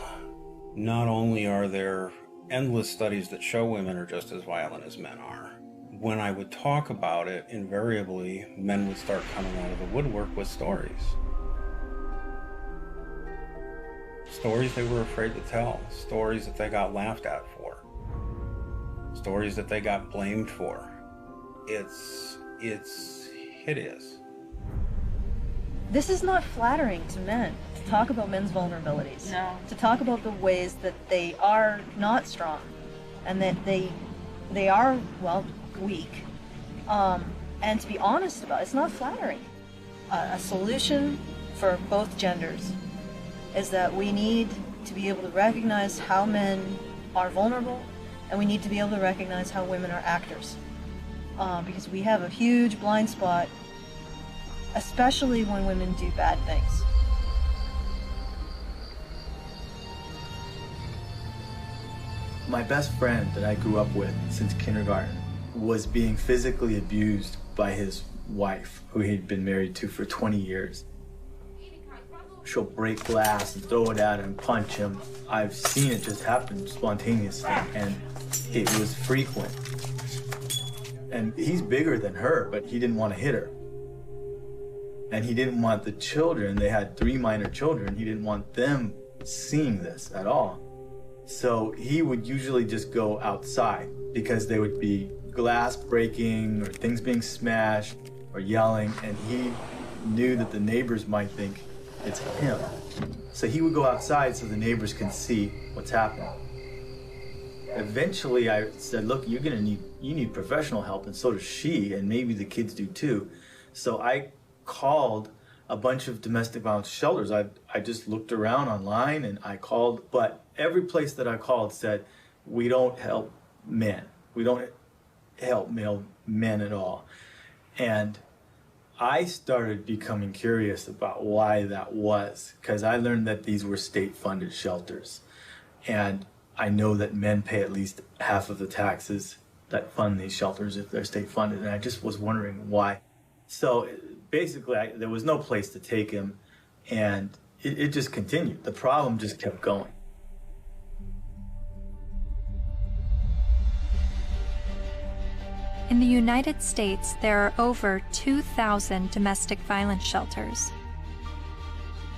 [SPEAKER 3] Not only are there endless studies that show women are just as violent as men are, when I would talk about it, invariably, men would start coming out of the woodwork with stories. Stories they were afraid to tell, stories that they got laughed at for, stories that they got blamed for. It's hideous.
[SPEAKER 5] This is not flattering to men, to talk about men's vulnerabilities.
[SPEAKER 6] No.
[SPEAKER 5] To talk about the ways that they are not strong and that they are, well, weak. And to be honest about it, it's not flattering. A solution for both genders is that we need to be able to recognize how men are vulnerable, and we need to be able to recognize how women are actors. Because we have a huge blind spot, especially when women do bad things.
[SPEAKER 13] My best friend that I grew up with since kindergarten was being physically abused by his wife, who he'd been married to for 20 years. She'll break glass and throw it at him, punch him. I've seen it just happen spontaneously, and it was frequent. And he's bigger than her, but he didn't want to hit her. And he didn't want the children, they had 3 minor children, he didn't want them seeing this at all. So he would usually just go outside, because there would be glass breaking or things being smashed or yelling, and he knew that the neighbors might think it's him. So he would go outside so the neighbors can see what's happening. Eventually I said, look, you need professional help, and so does she, and maybe the kids do too. So I called a bunch of domestic violence shelters. I just looked around online and I called, but every place that I called said, we don't help men. We don't help male men at all. And I started becoming curious about why that was, because I learned that these were state-funded shelters. And I know that men pay at least half of the taxes that fund these shelters if they're state-funded, and I just was wondering why. So basically, there was no place to take him, and it just continued. The problem just kept going.
[SPEAKER 1] In the United States, there are over 2,000 domestic violence shelters.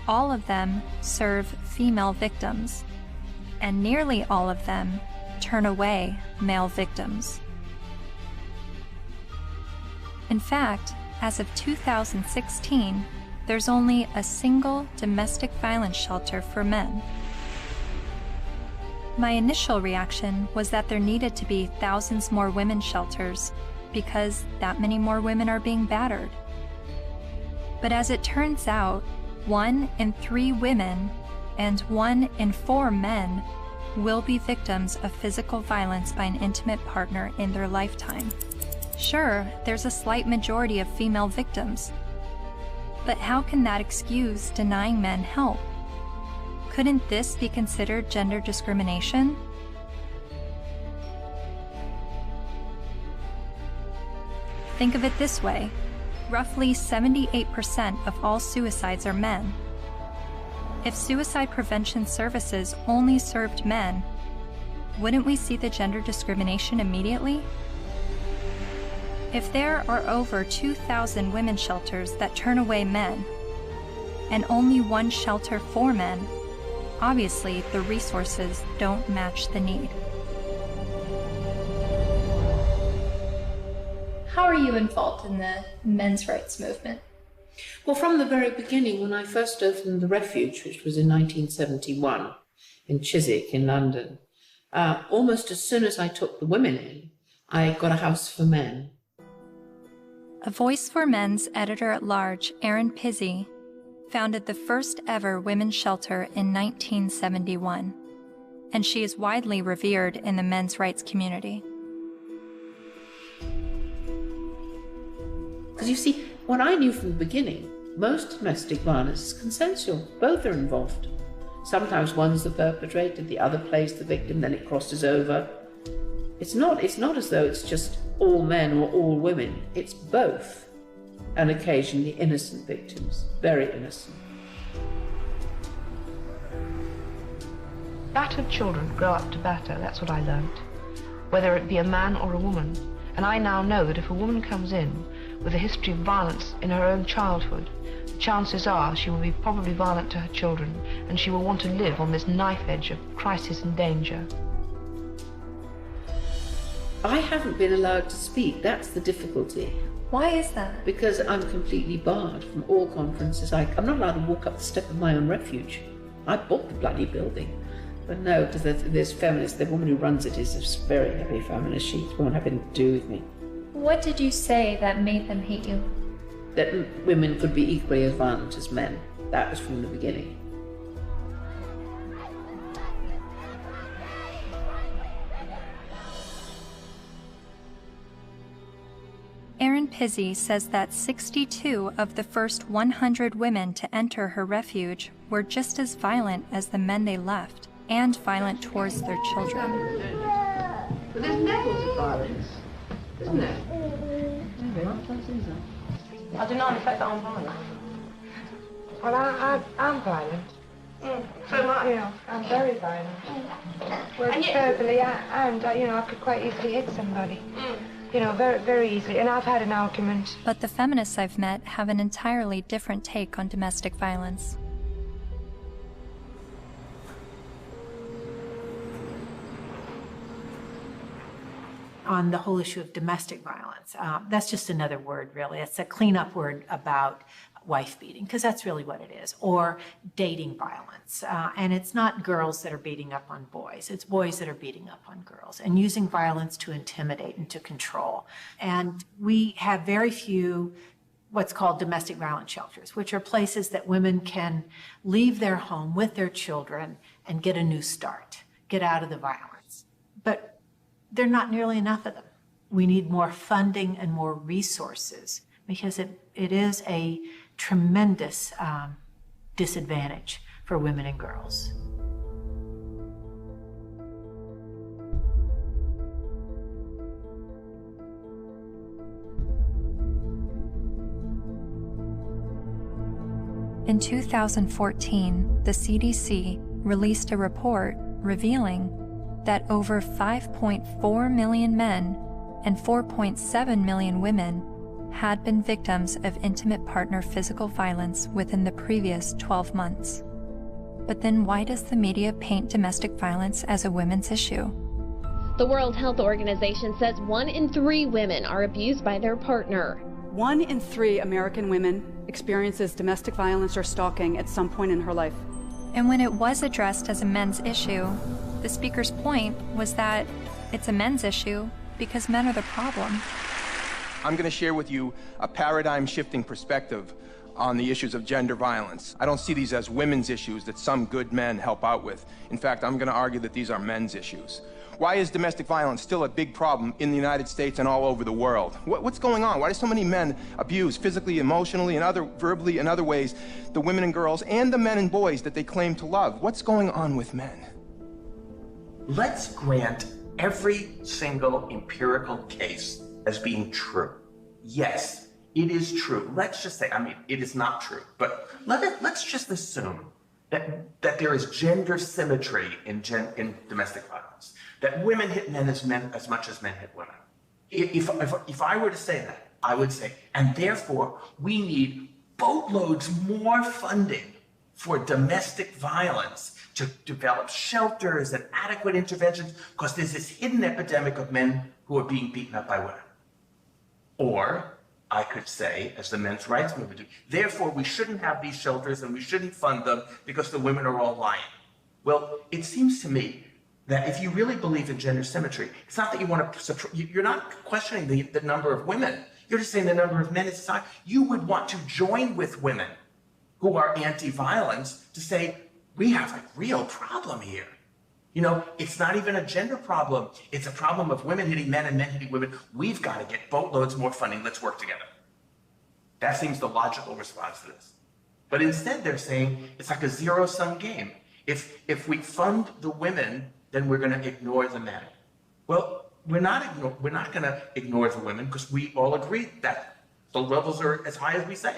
[SPEAKER 1] All of them serve female victims, and nearly all of them turn away male victims. In fact, as of 2016, there's only a single domestic violence shelter for men. My initial reaction was that there needed to be thousands more women's shelters because that many more women are being battered. But as it turns out, 1 in 3 women and 1 in 4 men will be victims of physical violence by an intimate partner in their lifetime. Sure, there's a slight majority of female victims, but how can that excuse denying men help? Couldn't this be considered gender discrimination? Think of it this way. Roughly 78% of all suicides are men. If suicide prevention services only served men, wouldn't we see the gender discrimination immediately? If there are over 2,000 women's shelters that turn away men, and only 1 shelter for men, obviously the resources don't match the need.
[SPEAKER 10] How are you involved in the men's rights movement?
[SPEAKER 16] Well, from the very beginning, when I first opened the Refuge, which was in 1971 in Chiswick in London, almost as soon as I took the women in, I got a house for men.
[SPEAKER 1] A Voice for Men's editor-at-large, Erin Pizzey, founded the first ever women's shelter in 1971, and she is widely revered in the men's rights community.
[SPEAKER 16] Because you see, what I knew from the beginning, most domestic violence is consensual. Both are involved. Sometimes one's the perpetrator, the other plays the victim, then it crosses over. It's not as though it's just all men or all women. It's both, and occasionally innocent victims, very innocent.
[SPEAKER 17] Battered children grow up to batter, that's what I learned. Whether it be a man or a woman. And I now know that if a woman comes in with a history of violence in her own childhood, the chances are she will be probably violent to her children, and she will want to live on this knife edge of crisis and danger.
[SPEAKER 16] I haven't been allowed to speak, that's the difficulty.
[SPEAKER 10] Why is that?
[SPEAKER 16] Because I'm completely barred from all conferences. I'm not allowed to walk up the step of my own refuge. I bought the bloody building. But no, because there's feminists, the woman who runs it is a very heavy feminist. She won't have anything to do with me.
[SPEAKER 10] What did you say that made them hate you?
[SPEAKER 16] That women could be equally as violent as men. That was from the beginning.
[SPEAKER 1] Erin Pizzey says that 62 of the first 100 women to enter her refuge were just as violent as the men they left, and violent towards their children.
[SPEAKER 16] But there's levels of violence, isn't there?
[SPEAKER 17] I do not affect that I'm violent.
[SPEAKER 18] Well, I'm violent.
[SPEAKER 17] So am I.
[SPEAKER 18] You know, I'm very violent. Well,
[SPEAKER 17] And yet-
[SPEAKER 18] verbally, and you know, I could quite easily hit somebody. You know, very, very easily. And I've had an argument.
[SPEAKER 1] But the feminists I've met have an entirely different take on domestic violence.
[SPEAKER 14] On the whole issue of domestic violence, that's just another word, really. It's a cleanup word about wife beating, because that's really what it is, or dating violence. And it's not girls that are beating up on boys, it's boys that are beating up on girls and using violence to intimidate and to control. And we have very few what's called domestic violence shelters, which are places that women can leave their home with their children and get a new start, get out of the violence. But there are not nearly enough of them. We need more funding and more resources, because it is a tremendous disadvantage for women and girls.
[SPEAKER 1] In 2014, the CDC released a report revealing that over 5.4 million men and 4.7 million women had been victims of intimate partner physical violence within the previous 12 months. But then why does the media paint domestic violence as a women's issue?
[SPEAKER 19] The World Health Organization says 1 in 3 women are abused by their partner.
[SPEAKER 20] 1 in 3 American women experiences domestic violence or stalking at some point in her life.
[SPEAKER 1] And when it was addressed as a men's issue, the speaker's point was that it's a men's issue because men are the problem.
[SPEAKER 25] I'm going to share with you a paradigm-shifting perspective on the issues of gender violence. I don't see these as women's issues that some good men help out with. In fact, I'm going to argue that these are men's issues. Why is domestic violence still a big problem in the United States and all over the world? What's going on? Why do so many men abuse physically, emotionally, and verbally and other ways the women and girls and the men and boys that they claim to love? What's going on with men?
[SPEAKER 26] Let's grant every single empirical case as being true. Yes, it is true. Let's just say, it is not true, but let's just assume that there is gender symmetry in domestic violence, that women hit men as much as men hit women. If I were to say that, I would say, and therefore we need boatloads more funding for domestic violence to develop shelters and adequate interventions, because there's this hidden epidemic of men who are being beaten up by women. Or I could say, as the men's rights movement do, therefore we shouldn't have these shelters and we shouldn't fund them because the women are all lying. Well, it seems to me that if you really believe in gender symmetry, it's not that you want to, you're not questioning the number of women. You're just saying the number of men in society. You would want to join with women who are anti-violence to say, we have a real problem here. You know, it's not even a gender problem. It's a problem of women hitting men and men hitting women. We've got to get boatloads more funding. Let's work together. That seems the logical response to this. But instead they're saying it's like a zero-sum game. If we fund the women, then we're going to ignore the men. Well, we're not going to ignore the women because we all agree that the levels are as high as we say.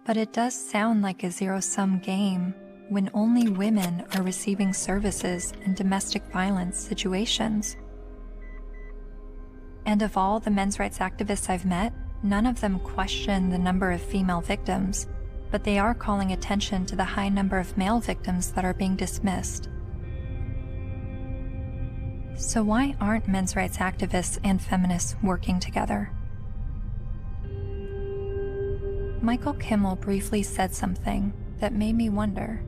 [SPEAKER 1] But it does sound like a zero-sum game when only women are receiving services in domestic violence situations. And of all the men's rights activists I've met, none of them question the number of female victims, but they are calling attention to the high number of male victims that are being dismissed. So why aren't men's rights activists and feminists working together? Michael Kimmel briefly said something that made me wonder.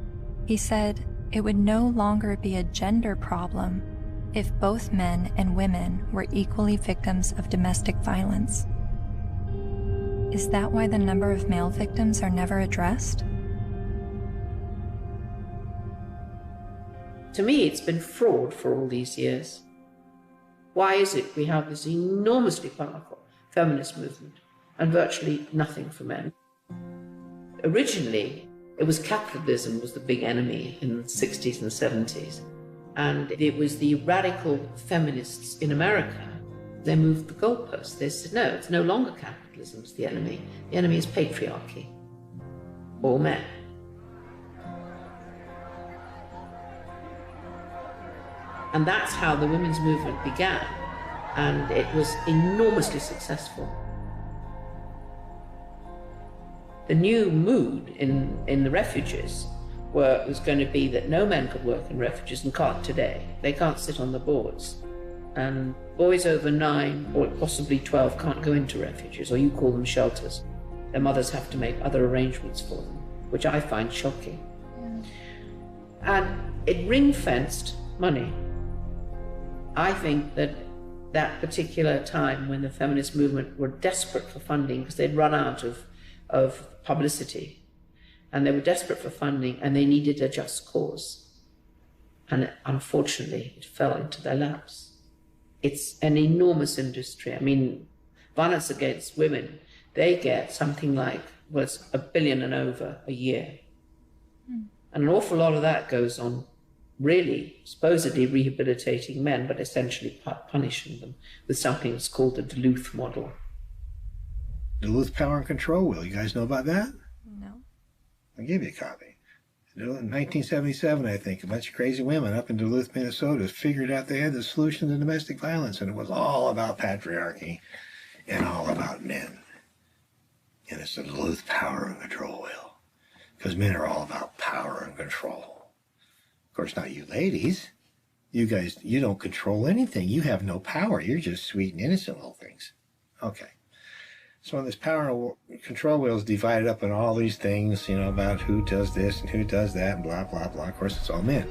[SPEAKER 1] He said it would no longer be a gender problem if both men and women were equally victims of domestic violence. Is that why the number of male victims are never addressed?
[SPEAKER 16] To me, it's been fraud for all these years. Why is it we have this enormously powerful feminist movement and virtually nothing for men? Originally, it was capitalism was the big enemy in the 60s and 70s. And it was the radical feminists in America. They moved the goalposts. They said, no, it's no longer capitalism's the enemy. The enemy is patriarchy. All men. And that's how the women's movement began. And it was enormously successful. The new mood in the refuges was going to be that no men could work in refuges and can't today. They can't sit on the boards. And boys over 9 or possibly 12 can't go into refuges, or you call them shelters. Their mothers have to make other arrangements for them, which I find shocking. And it ring-fenced money. I think that that particular time when the feminist movement were desperate for funding because they'd run out of publicity, and they were desperate for funding, and they needed a just cause. And unfortunately, it fell into their laps. It's an enormous industry. I mean, violence against women, they get something like, well, it's $1 billion and over a year. And an awful lot of that goes on really supposedly rehabilitating men, but essentially punishing them with something that's called the Duluth model.
[SPEAKER 2] Duluth Power and Control Wheel. You guys know about that?
[SPEAKER 1] No.
[SPEAKER 2] I'll give you a copy. In 1977, I think, a bunch of crazy women up in Duluth, Minnesota figured out they had the solution to domestic violence, and it was all about patriarchy and all about men. And it's the Duluth Power and Control Wheel. Because men are all about power and control. Of course, not you ladies. You guys, you don't control anything. You have no power. You're just sweet and innocent little things. Okay. So this power and control wheel is divided up in all these things, you know, about who does this and who does that and blah, blah, blah. Of course, it's all men.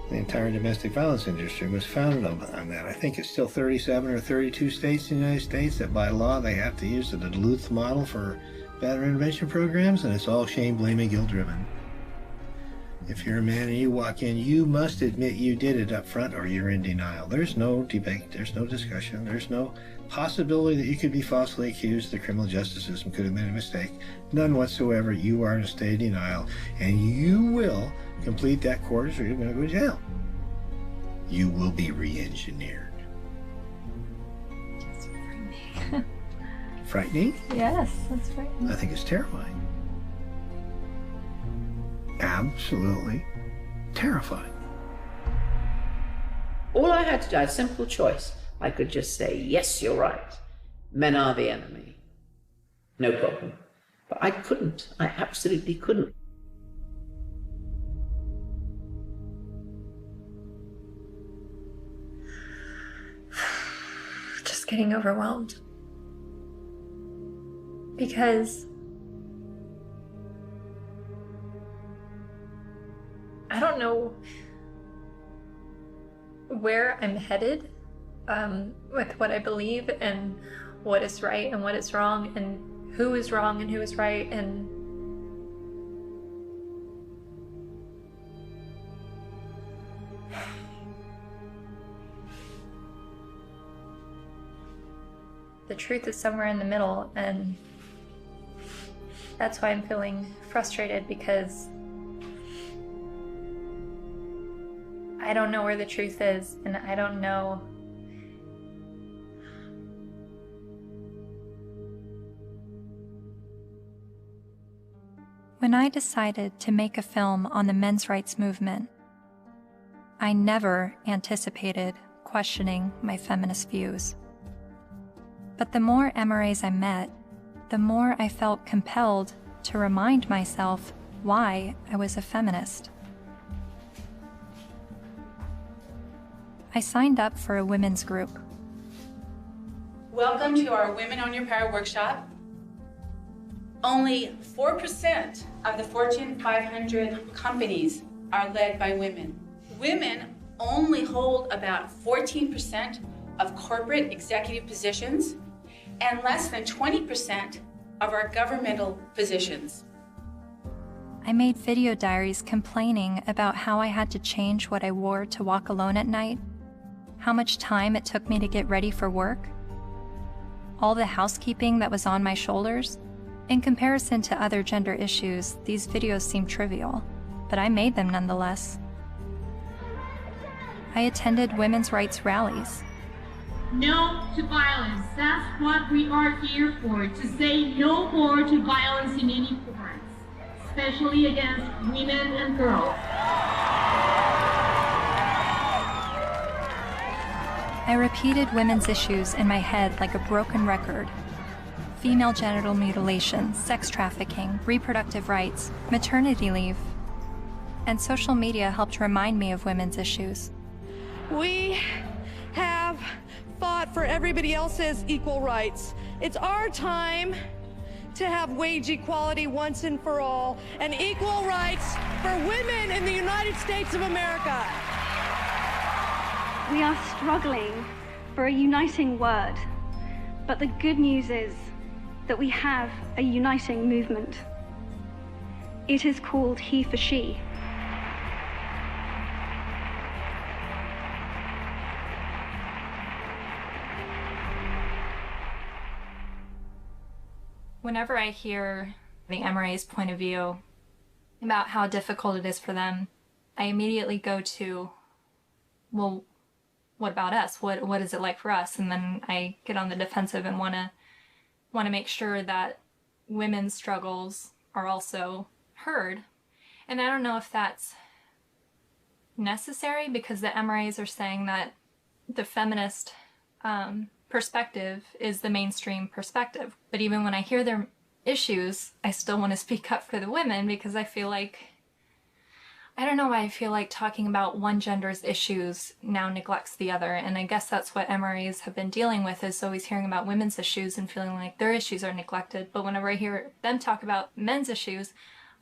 [SPEAKER 2] The entire domestic violence industry was founded on that. I think it's still 37 or 32 states in the United States that by law they have to use the Duluth model for battery intervention programs, and it's all shame, blame, and guilt driven. If you're a man and you walk in, you must admit you did it up front or you're in denial. There's no debate, there's no discussion, there's no possibility that you could be falsely accused. The criminal justice system could have made a mistake. None whatsoever. You are in a state of denial, and you will complete that course or you're going to go to jail. You will be re-engineered.
[SPEAKER 1] That's frightening.
[SPEAKER 2] Frightening?
[SPEAKER 1] Yes, that's frightening.
[SPEAKER 2] I think it's terrifying. Absolutely terrifying.
[SPEAKER 16] All I had to do, I had a simple choice. I could just say, yes, you're right. Men are the enemy. No problem. But I couldn't. I absolutely couldn't.
[SPEAKER 10] Just getting overwhelmed. Because I don't know where I'm headed with what I believe and what is right and what is wrong and who is wrong and who is right, and the truth is somewhere in the middle, and that's why I'm feeling frustrated, because I don't know where the truth is, and I don't know
[SPEAKER 1] When I decided to make a film on the men's rights movement, I never anticipated questioning my feminist views. But the more MRAs I met, the more I felt compelled to remind myself why I was a feminist. I signed up for a women's group.
[SPEAKER 4] Welcome to our Women on Your Power workshop. Only 4% of the Fortune 500 companies are led by women. Women only hold about 14% of corporate executive positions and less than 20% of our governmental positions.
[SPEAKER 1] I made video diaries complaining about how I had to change what I wore to walk alone at night, how much time it took me to get ready for work, all the housekeeping that was on my shoulders. In comparison to other gender issues, these videos seem trivial, but I made them nonetheless. I attended women's rights rallies.
[SPEAKER 8] No to violence. That's what we are here for, to say no more to violence in any forms, especially against women and girls.
[SPEAKER 1] I repeated women's issues in my head like a broken record. Female genital mutilation, sex trafficking, reproductive rights, maternity leave. And social media helped remind me of women's issues.
[SPEAKER 9] We have fought for everybody else's equal rights. It's our time to have wage equality once and for all, and equal rights for women in the United States of America.
[SPEAKER 11] We are struggling for a uniting word, but the good news is that we have a uniting movement. It is called He for She.
[SPEAKER 1] Whenever I hear the MRA's point of view about how difficult it is for them, I immediately go to, well, what about us? What is it like for us? And then I get on the defensive and want to make sure that women's struggles are also heard. And I don't know if that's necessary, because the MRAs are saying that the feminist perspective is the mainstream perspective. But even when I hear their issues, I still want to speak up for the women, because I feel like, I don't know why I feel like talking about one gender's issues now neglects the other. And I guess that's what MRAs have been dealing with, is always hearing about women's issues and feeling like their issues are neglected. But whenever I hear them talk about men's issues,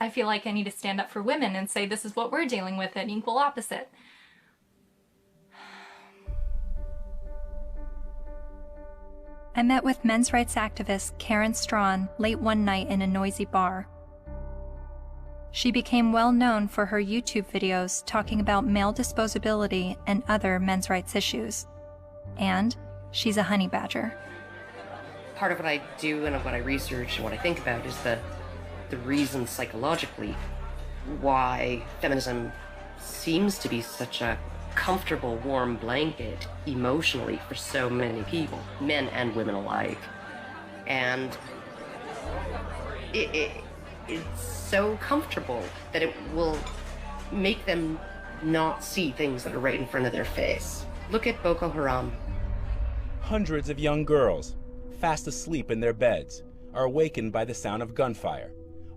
[SPEAKER 1] I feel like I need to stand up for women and say, this is what we're dealing with, an equal opposite. I met with men's rights activist Karen Strawn late one night in a noisy bar. She became well known for her YouTube videos talking about male disposability and other men's rights issues. And she's a honey badger.
[SPEAKER 12] Part of what I do and what I research and what I think about is the reason psychologically why feminism seems to be such a comfortable, warm blanket emotionally for so many people, men and women alike. And it's so comfortable that it will make them not see things that are right in front of their face. Look at Boko Haram.
[SPEAKER 15] Hundreds of young girls, fast asleep in their beds, are awakened by the sound of gunfire.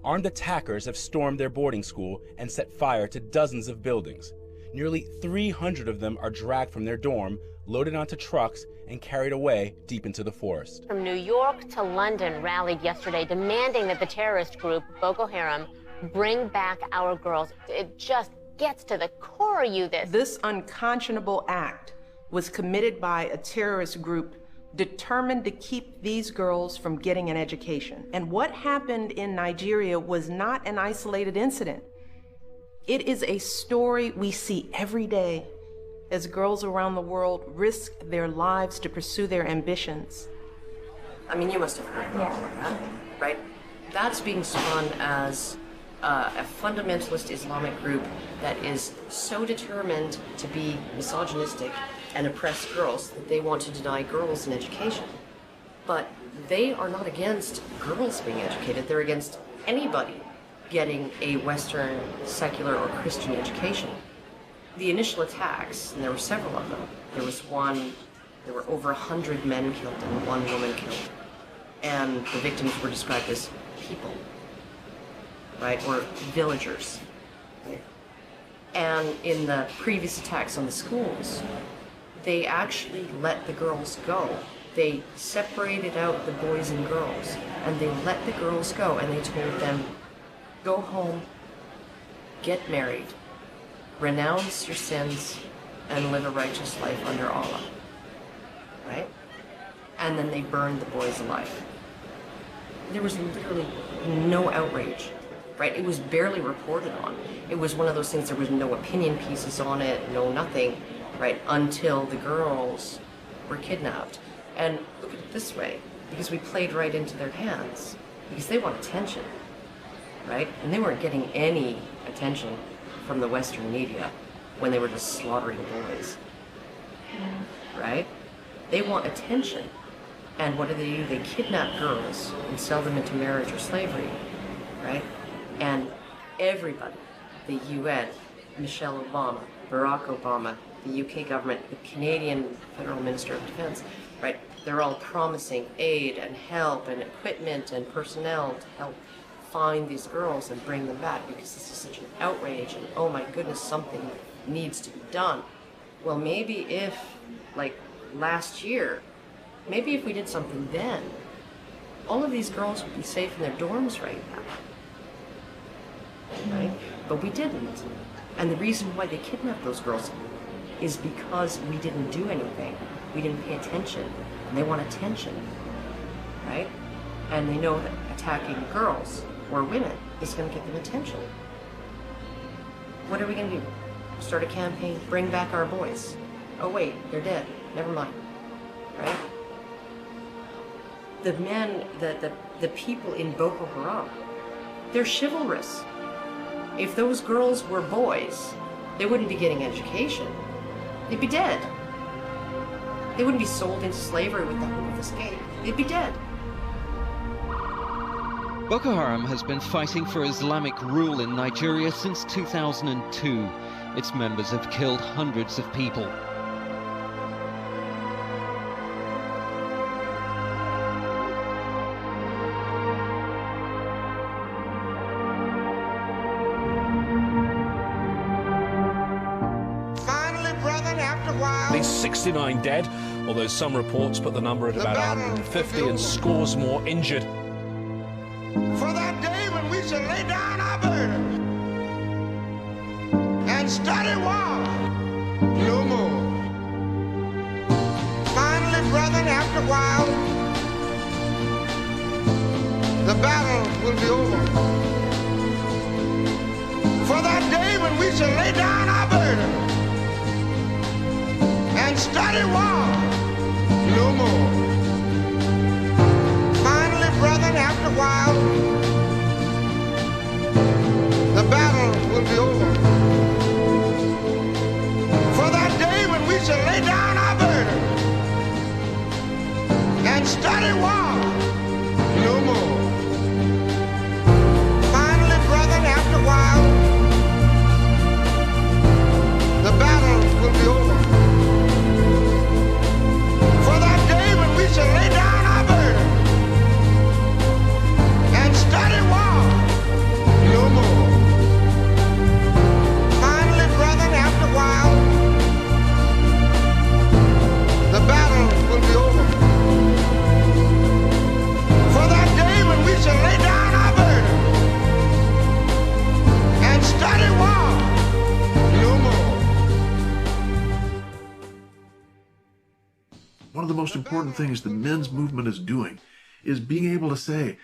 [SPEAKER 15] Armed attackers have stormed their boarding school and set fire to dozens of buildings. Nearly 300 of them are dragged from their dorm, loaded onto trucks, and carried away deep into the forest.
[SPEAKER 27] From New York to London rallied yesterday demanding that the terrorist group Boko Haram bring back our girls. It just gets to the core of you,
[SPEAKER 28] This unconscionable act was committed by a terrorist group
[SPEAKER 3] determined to keep these girls from getting an education. And what happened in Nigeria was not an isolated incident. It is a story we see every day as girls around the world risk their lives to pursue their ambitions.
[SPEAKER 12] I mean, you must have heard about that, right? That's being spun as a fundamentalist Islamic group that is so determined to be misogynistic and oppress girls that they want to deny girls an education. But they are not against girls being educated. They're against anybody getting a Western, secular, or Christian education. The initial attacks, and there were several of them, there were over 100 men killed and 1 woman killed. And the victims were described as people, right, or villagers. And in the previous attacks on the schools, they actually let the girls go. They separated out the boys and girls, and they let the girls go, and they told them, go home, get married, renounce your sins, and live a righteous life under Allah, right? And then they burned the boys alive. There was literally no outrage, right? It was barely reported on. It was one of those things, there was no opinion pieces on it, no nothing, right? Until the girls were kidnapped. And look at it this way, because we played right into their hands, because they want attention, right? And they weren't getting any attention from the Western media when they were just slaughtering boys, right? They want attention. And what do? They kidnap girls and sell them into marriage or slavery, right? And everybody, the UN, Michelle Obama, Barack Obama, the UK government, the Canadian Federal Minister of Defense, right? They're all promising aid and help and equipment and personnel to help find these girls and bring them back, because this is such an outrage and oh my goodness, something needs to be done. Well, maybe if, like last year, maybe if we did something then, all of these girls would be safe in their dorms right now, right? But we didn't. And the reason why they kidnapped those girls is because we didn't do anything. We didn't pay attention. And they want attention, right? And they know that attacking girls or women is going to get them attention. What are we going to do? Start a campaign, bring back our boys. Oh wait, they're dead. Never mind, right? The men, the people in Boko Haram, they're chivalrous. If those girls were boys, they wouldn't be getting education. They'd be dead. They wouldn't be sold into slavery with the hope of escape. They'd be dead.
[SPEAKER 6] Boko Haram has been fighting for Islamic rule in Nigeria since 2002. Its members have killed hundreds of people.
[SPEAKER 7] At least 69 dead, although some reports put the number at about 150 and scores more injured.
[SPEAKER 21] For that day when we shall lay down our burden and study war no more. Finally, brethren, after a while, the battle will be over. For that day when we shall lay down our burden and study war no more. Finally, brethren, after a while, the battle will be over. For that day when we shall lay down our burden and study war no more. Finally, brethren, after a while, the battle will be over. For that day when we shall lay down our burden and study war no more. Finally, brethren, after a while, the battle will be over.
[SPEAKER 5] most important things the men's movement is doing, is being able to say,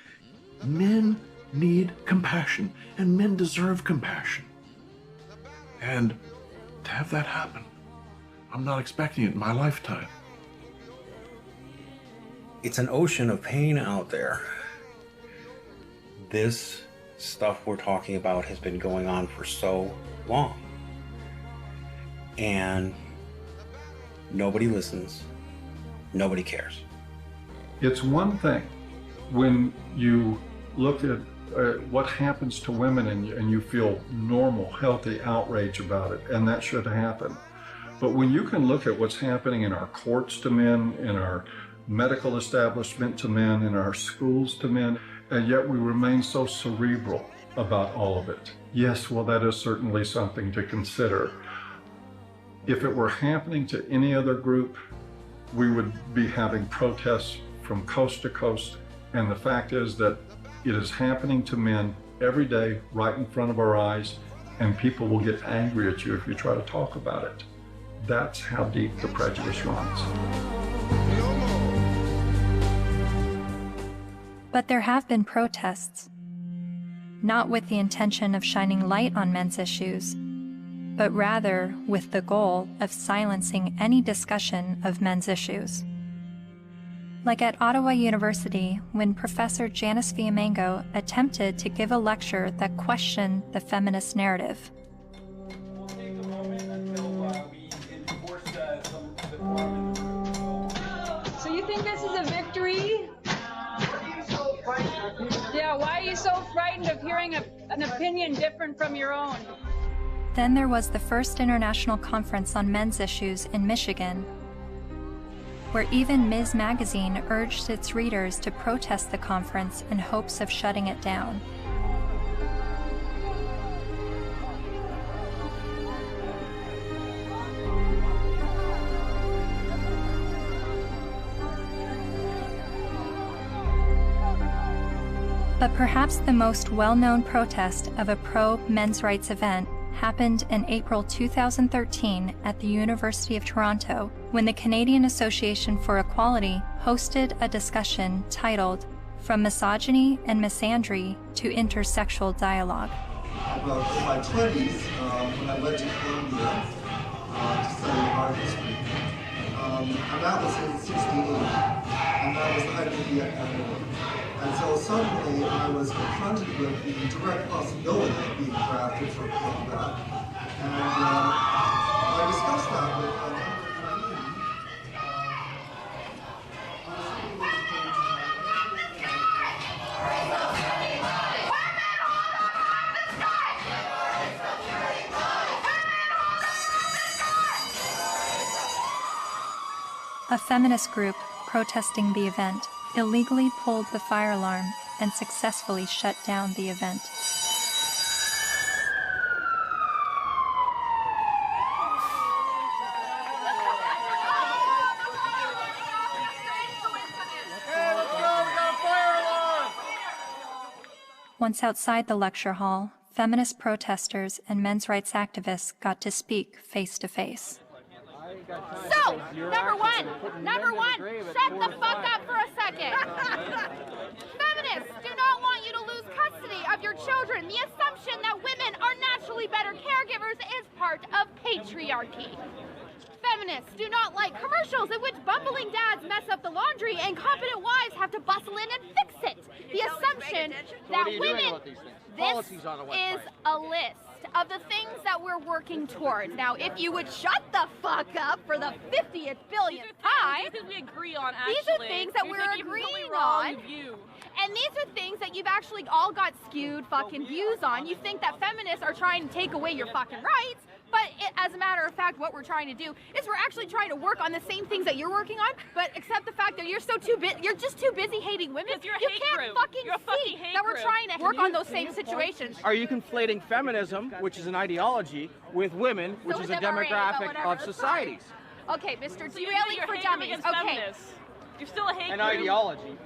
[SPEAKER 5] men need compassion, and men deserve compassion. And to have that happen, I'm not expecting it in my lifetime.
[SPEAKER 13] It's an ocean of pain out there. This stuff we're talking about has been going on for so long. And nobody listens. Nobody cares.
[SPEAKER 17] It's one thing when you look at what happens to women and you feel normal, healthy outrage about it, and that should happen. But when you can look at what's happening in our courts to men, in our medical establishment to men, in our schools to men, and yet we remain so cerebral about all of it. Yes, well, that is certainly something to consider. If it were happening to any other group, we would be having protests from coast to coast. And the fact is that it is happening to men every day, right in front of our eyes, and people will get angry at you if you try to talk about it. That's how deep the prejudice runs.
[SPEAKER 1] But there have been protests, not with the intention of shining light on men's issues, but rather with the goal of silencing any discussion of men's issues. Like at Ottawa University, when Professor Janice Villamango attempted to give a lecture that questioned the feminist narrative.
[SPEAKER 18] So you think this is a victory? Yeah, why are you so frightened of hearing an opinion different from your own?
[SPEAKER 1] Then there was the first international conference on men's issues in Michigan, where even Ms. Magazine urged its readers to protest the conference in hopes of shutting it down. But perhaps the most well-known protest of a pro-men's rights event happened in April 2013 at the University of Toronto, when the Canadian Association for Equality hosted a discussion titled From Misogyny and Misandry to Intersexual Dialogue.
[SPEAKER 22] About in my 20s, when I went to Columbia to study art history, and that was in '68, and that was the height of the epidemic. And so suddenly I was confronted with the direct possibility of being drafted for combat. And I discussed that with
[SPEAKER 1] a feminist group protesting the event illegally pulled the fire alarm and successfully shut down the event. Once outside the lecture hall, feminist protesters and men's rights activists got to speak face to face.
[SPEAKER 23] So, number one, shut the fuck up for a second. Feminists do not want you to lose custody of your children. The assumption that women are naturally better caregivers is part of patriarchy. Feminists do not like commercials in which bumbling dads mess up the laundry and competent wives have to bustle in and fix it. The assumption that women... This is a list of the things that we're working towards. Now, if you would shut the fuck up for the 50th billionth time,
[SPEAKER 24] these are things we agree on, actually.
[SPEAKER 23] These are things that we're agreeing on. And these are things that you've actually all got skewed fucking views on. You think that feminists are trying to take away your fucking rights, but as a matter of fact, what we're trying to do is we're actually trying to work on the same things that you're working on, but except the fact that you're just too busy hating women. You can't fucking see that we're trying to work on those same situations.
[SPEAKER 28] Are you conflating feminism, which is an ideology, with women, which is a demographic of societies?
[SPEAKER 23] Okay, Mr. Derailing for Dummies. Okay.
[SPEAKER 24] You're still a hate
[SPEAKER 28] An
[SPEAKER 24] group.
[SPEAKER 28] ideology.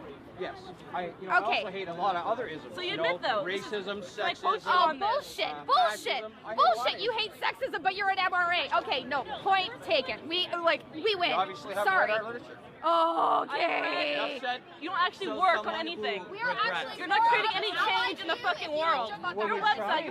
[SPEAKER 28] Yes. I also hate a lot of other isms.
[SPEAKER 24] So you admit, though,
[SPEAKER 28] racism, sexism.
[SPEAKER 23] Oh, bullshit. Bullshit. You hate sexism, but you're an MRA. Okay, no, point taken. We win.
[SPEAKER 28] You obviously have
[SPEAKER 23] Sorry.
[SPEAKER 28] read our literature.
[SPEAKER 23] Okay.
[SPEAKER 24] You don't actually work on anything. You're not creating any change in the fucking world. Your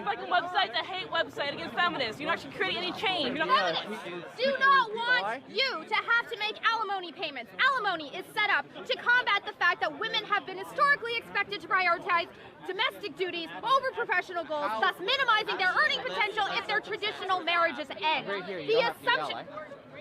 [SPEAKER 24] fucking website's a hate website against feminists. You're not actually creating any change. You're not
[SPEAKER 23] Feminists do not want you to have to make alimony payments. Alimony is set up to combat the fact that women have been historically expected to prioritize domestic duties over professional goals, thus minimizing their earning potential if their traditional marriages end. The assumption...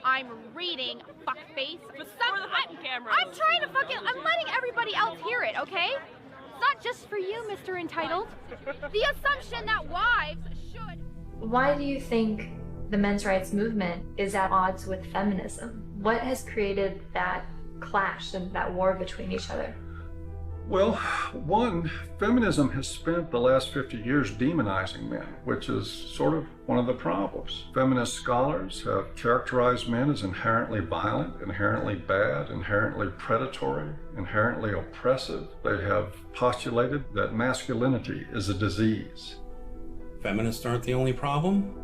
[SPEAKER 23] I'm reading, fuckface. I'm trying to I'm letting everybody else hear it, okay? It's not just for you, Mr. Entitled. The assumption that wives should...
[SPEAKER 1] Why do you think the men's rights movement is at odds with feminism? What has created that clash and that war between each other?
[SPEAKER 17] Well, one, feminism has spent the last 50 years demonizing men, which is sort of one of the problems. Feminist scholars have characterized men as inherently violent, inherently bad, inherently predatory, inherently oppressive. They have postulated that masculinity is a disease.
[SPEAKER 13] Feminists aren't the only problem.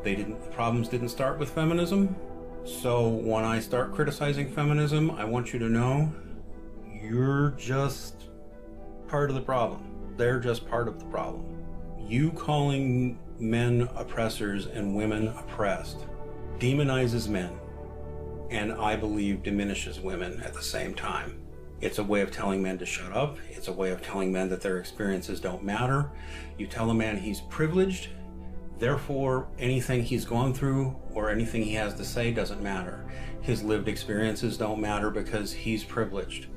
[SPEAKER 13] The problems didn't start with feminism. So when I start criticizing feminism, I want you to know you're just part of the problem. They're just part of the problem. You calling men oppressors and women oppressed demonizes men, and I believe diminishes women at the same time. It's a way of telling men to shut up. It's a way of telling men that their experiences don't matter. You tell a man he's privileged, therefore anything he's gone through or anything he has to say doesn't matter. His lived experiences don't matter because he's privileged.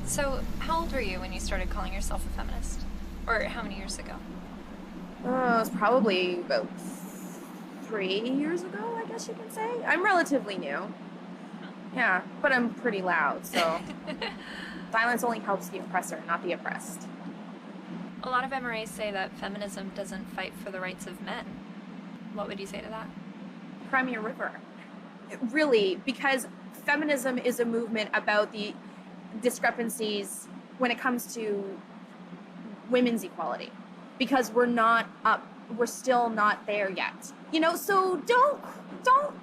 [SPEAKER 1] So, how old were you when you started calling yourself a feminist? Or how many years ago?
[SPEAKER 2] It was probably about 3 years ago, I guess you can say. I'm relatively new. Yeah, but I'm pretty loud, so violence only helps the oppressor, not the oppressed.
[SPEAKER 1] A lot of MRAs say that feminism doesn't fight for the rights of men. What would you say to that?
[SPEAKER 2] Crimea River. Really, because feminism is a movement about the discrepancies when it comes to women's equality, because we're still not there yet. You know, so don't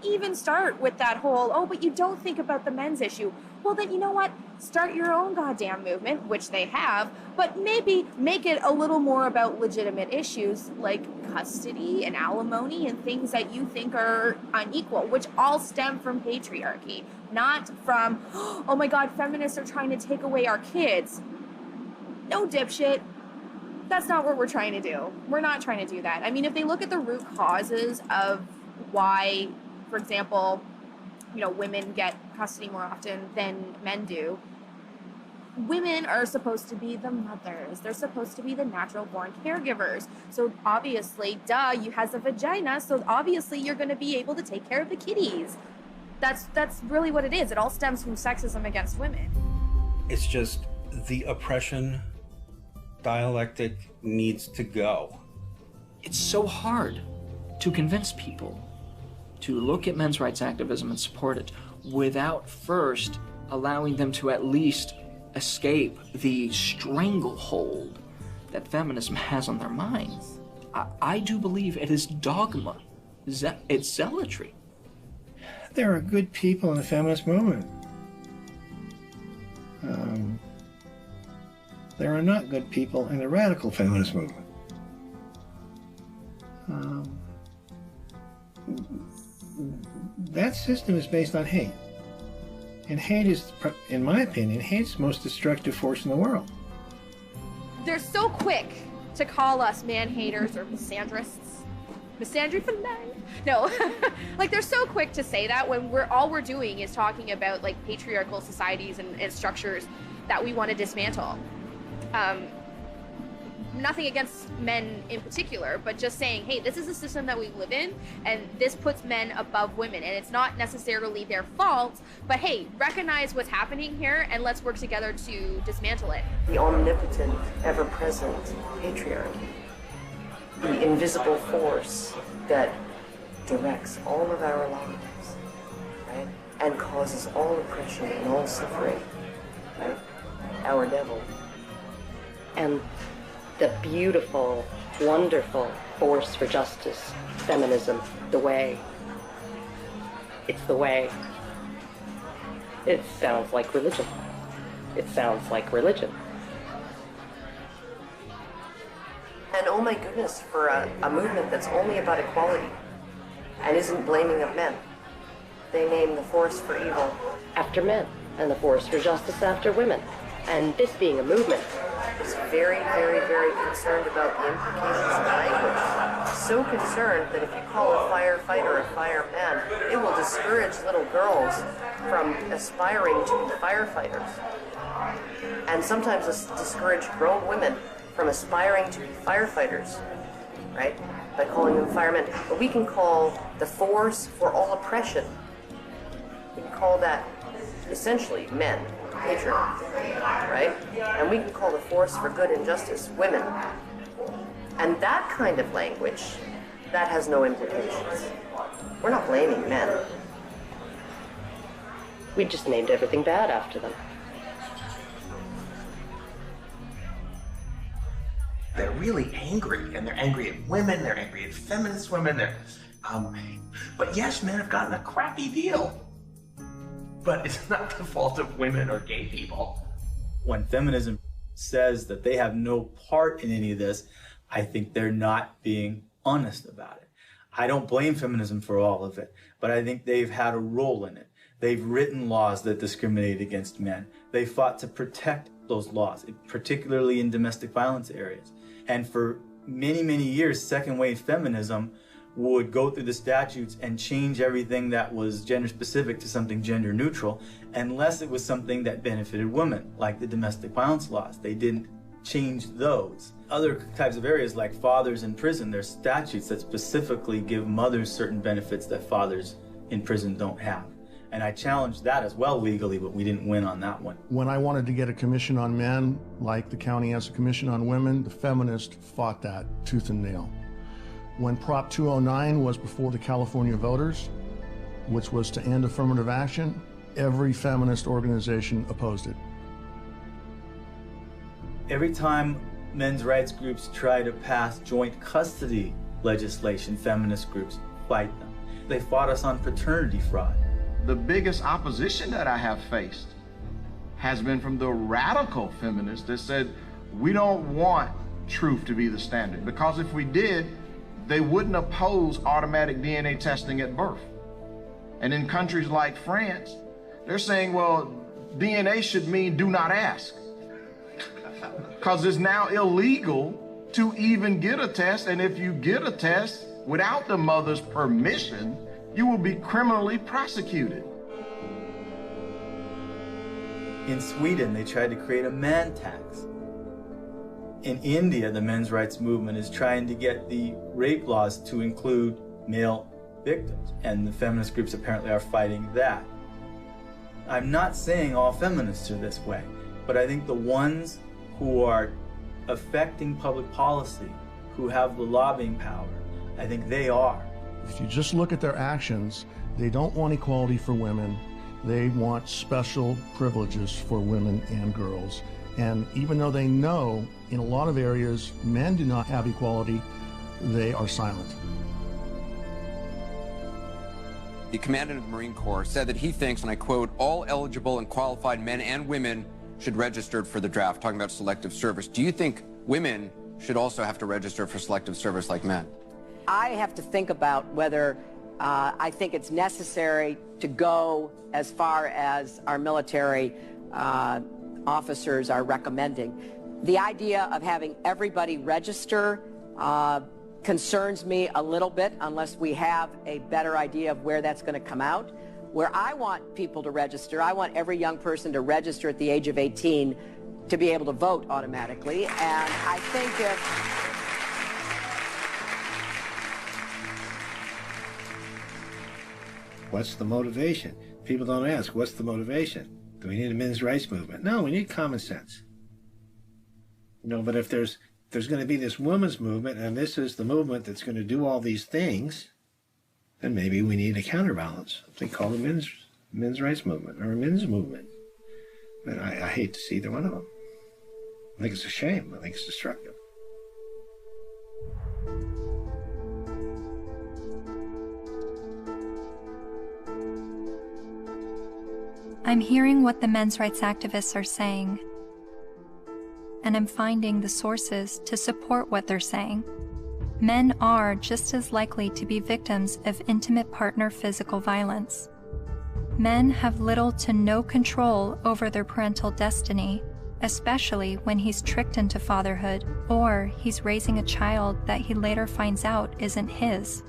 [SPEAKER 2] even start with that whole, oh, but you don't think about the men's issue. Well, then, you know what? Start your own goddamn movement, which they have, but maybe make it a little more about legitimate issues like custody and alimony and things that you think are unequal, which all stem from patriarchy, not from, oh my God, feminists are trying to take away our kids. No, dipshit. That's not what we're trying to do. We're not trying to do that. I mean, if they look at the root causes of why, for example, you know, women get custody more often than men do, women are supposed to be the mothers. They're supposed to be the natural born caregivers. So obviously, duh, you has a vagina, so obviously you're going to be able to take care of the kitties. That's really what it is. It all stems from sexism against women.
[SPEAKER 13] It's just the oppression dialectic needs to go.
[SPEAKER 10] It's so hard to convince people to look at men's rights activism and support it without first allowing them to at least escape the stranglehold that feminism has on their minds. I do believe it is dogma. It's zealotry.
[SPEAKER 14] There are good people in the feminist movement. There are not good people in the radical feminist movement. That system is based on hate. And hate is, in my opinion, hate's the most destructive force in the world.
[SPEAKER 2] They're so quick to call us man-haters or misandrists. Misandry for life. No, like they're so quick to say that when all we're doing is talking about like patriarchal societies and structures that we want to dismantle. Nothing against men in particular, but just saying, hey, this is a system that we live in, and this puts men above women, and it's not necessarily their fault, but hey, recognize what's happening here, and let's work together to dismantle it.
[SPEAKER 12] The omnipotent, ever-present patriarchy. The invisible force that directs all of our lives, right? And causes all oppression and all suffering, right? Our devil. And the beautiful, wonderful force for justice, feminism, the way. It's the way. It sounds like religion. It sounds like religion. And oh my goodness, for a movement that's only about equality and isn't blaming of men. They name the force for evil after men and the force for justice after women. And this being a movement is very, very, very concerned about the implications of language. So concerned that if you call a firefighter a fireman, it will discourage little girls from aspiring to be firefighters. And sometimes discourage grown women from aspiring to be firefighters, right? By calling them firemen. But we can call the force for all oppression, we can call that essentially men, patriarchy, right? And we can call the force for good and justice women. And that kind of language, that has no implications. We're not blaming men. We just named everything bad after them.
[SPEAKER 4] They're really angry, and they're angry at women, they're angry at feminist women, but yes, men have gotten a crappy deal. But it's not the fault of women or gay people.
[SPEAKER 8] When feminism says that they have no part in any of this, I think they're not being honest about it. I don't blame feminism for all of it, but I think they've had a role in it. They've written laws that discriminate against men. They fought to protect those laws, particularly in domestic violence areas. And for many, many years, second wave feminism would go through the statutes and change everything that was gender specific to something gender neutral, unless it was something that benefited women, like the domestic violence laws. They didn't change those. Other types of areas like fathers in prison, there's statutes that specifically give mothers certain benefits that fathers in prison don't have. And I challenged that as well legally, but we didn't win on that one.
[SPEAKER 9] When I wanted to get a commission on men, like the county has a commission on women, the feminists fought that tooth and nail. When Prop 209 was before the California voters, which was to end affirmative action, every feminist organization opposed it.
[SPEAKER 8] Every time men's rights groups try to pass joint custody legislation, feminist groups fight them. They fought us on paternity fraud.
[SPEAKER 16] The biggest opposition that I have faced has been from the radical feminists that said, we don't want truth to be the standard, because if we did, they wouldn't oppose automatic DNA testing at birth. And in countries like France, they're saying, well, DNA should mean do not ask, because it's now illegal to even get a test, and if you get a test without the mother's permission, you will be criminally prosecuted.
[SPEAKER 8] In Sweden, they tried to create a man tax. In India, the men's rights movement is trying to get the rape laws to include male victims, and the feminist groups apparently are fighting that. I'm not saying all feminists are this way, but I think the ones who are affecting public policy, who have the lobbying power, I think they are.
[SPEAKER 9] If you just look at their actions, they don't want equality for women. They want special privileges for women and girls. And even though they know in a lot of areas men do not have equality, they are silent.
[SPEAKER 19] The commandant of the Marine Corps said that he thinks, and I quote, all eligible and qualified men and women should register for the draft, talking about selective service. Do you think women should also have to register for selective service like men?
[SPEAKER 20] I have to think about whether I think it's necessary to go as far as our military officers are recommending. The idea of having everybody register concerns me a little bit unless we have a better idea of where that's going to come out. Where I want people to register, I want every young person to register at the age of 18 to be able to vote automatically. And I think if
[SPEAKER 14] what's the motivation? People don't ask, what's the motivation? Do we need a men's rights movement? No, we need common sense. You know, but if there's going to be this women's movement, and this is the movement that's going to do all these things, then maybe we need a counterbalance. Something called a men's rights movement or a men's movement. But I hate to see either one of them. I think it's a shame. I think it's destructive.
[SPEAKER 1] I'm hearing what the men's rights activists are saying, and I'm finding the sources to support what they're saying. Men are just as likely to be victims of intimate partner physical violence. Men have little to no control over their parental destiny, especially when he's tricked into fatherhood or he's raising a child that he later finds out isn't his.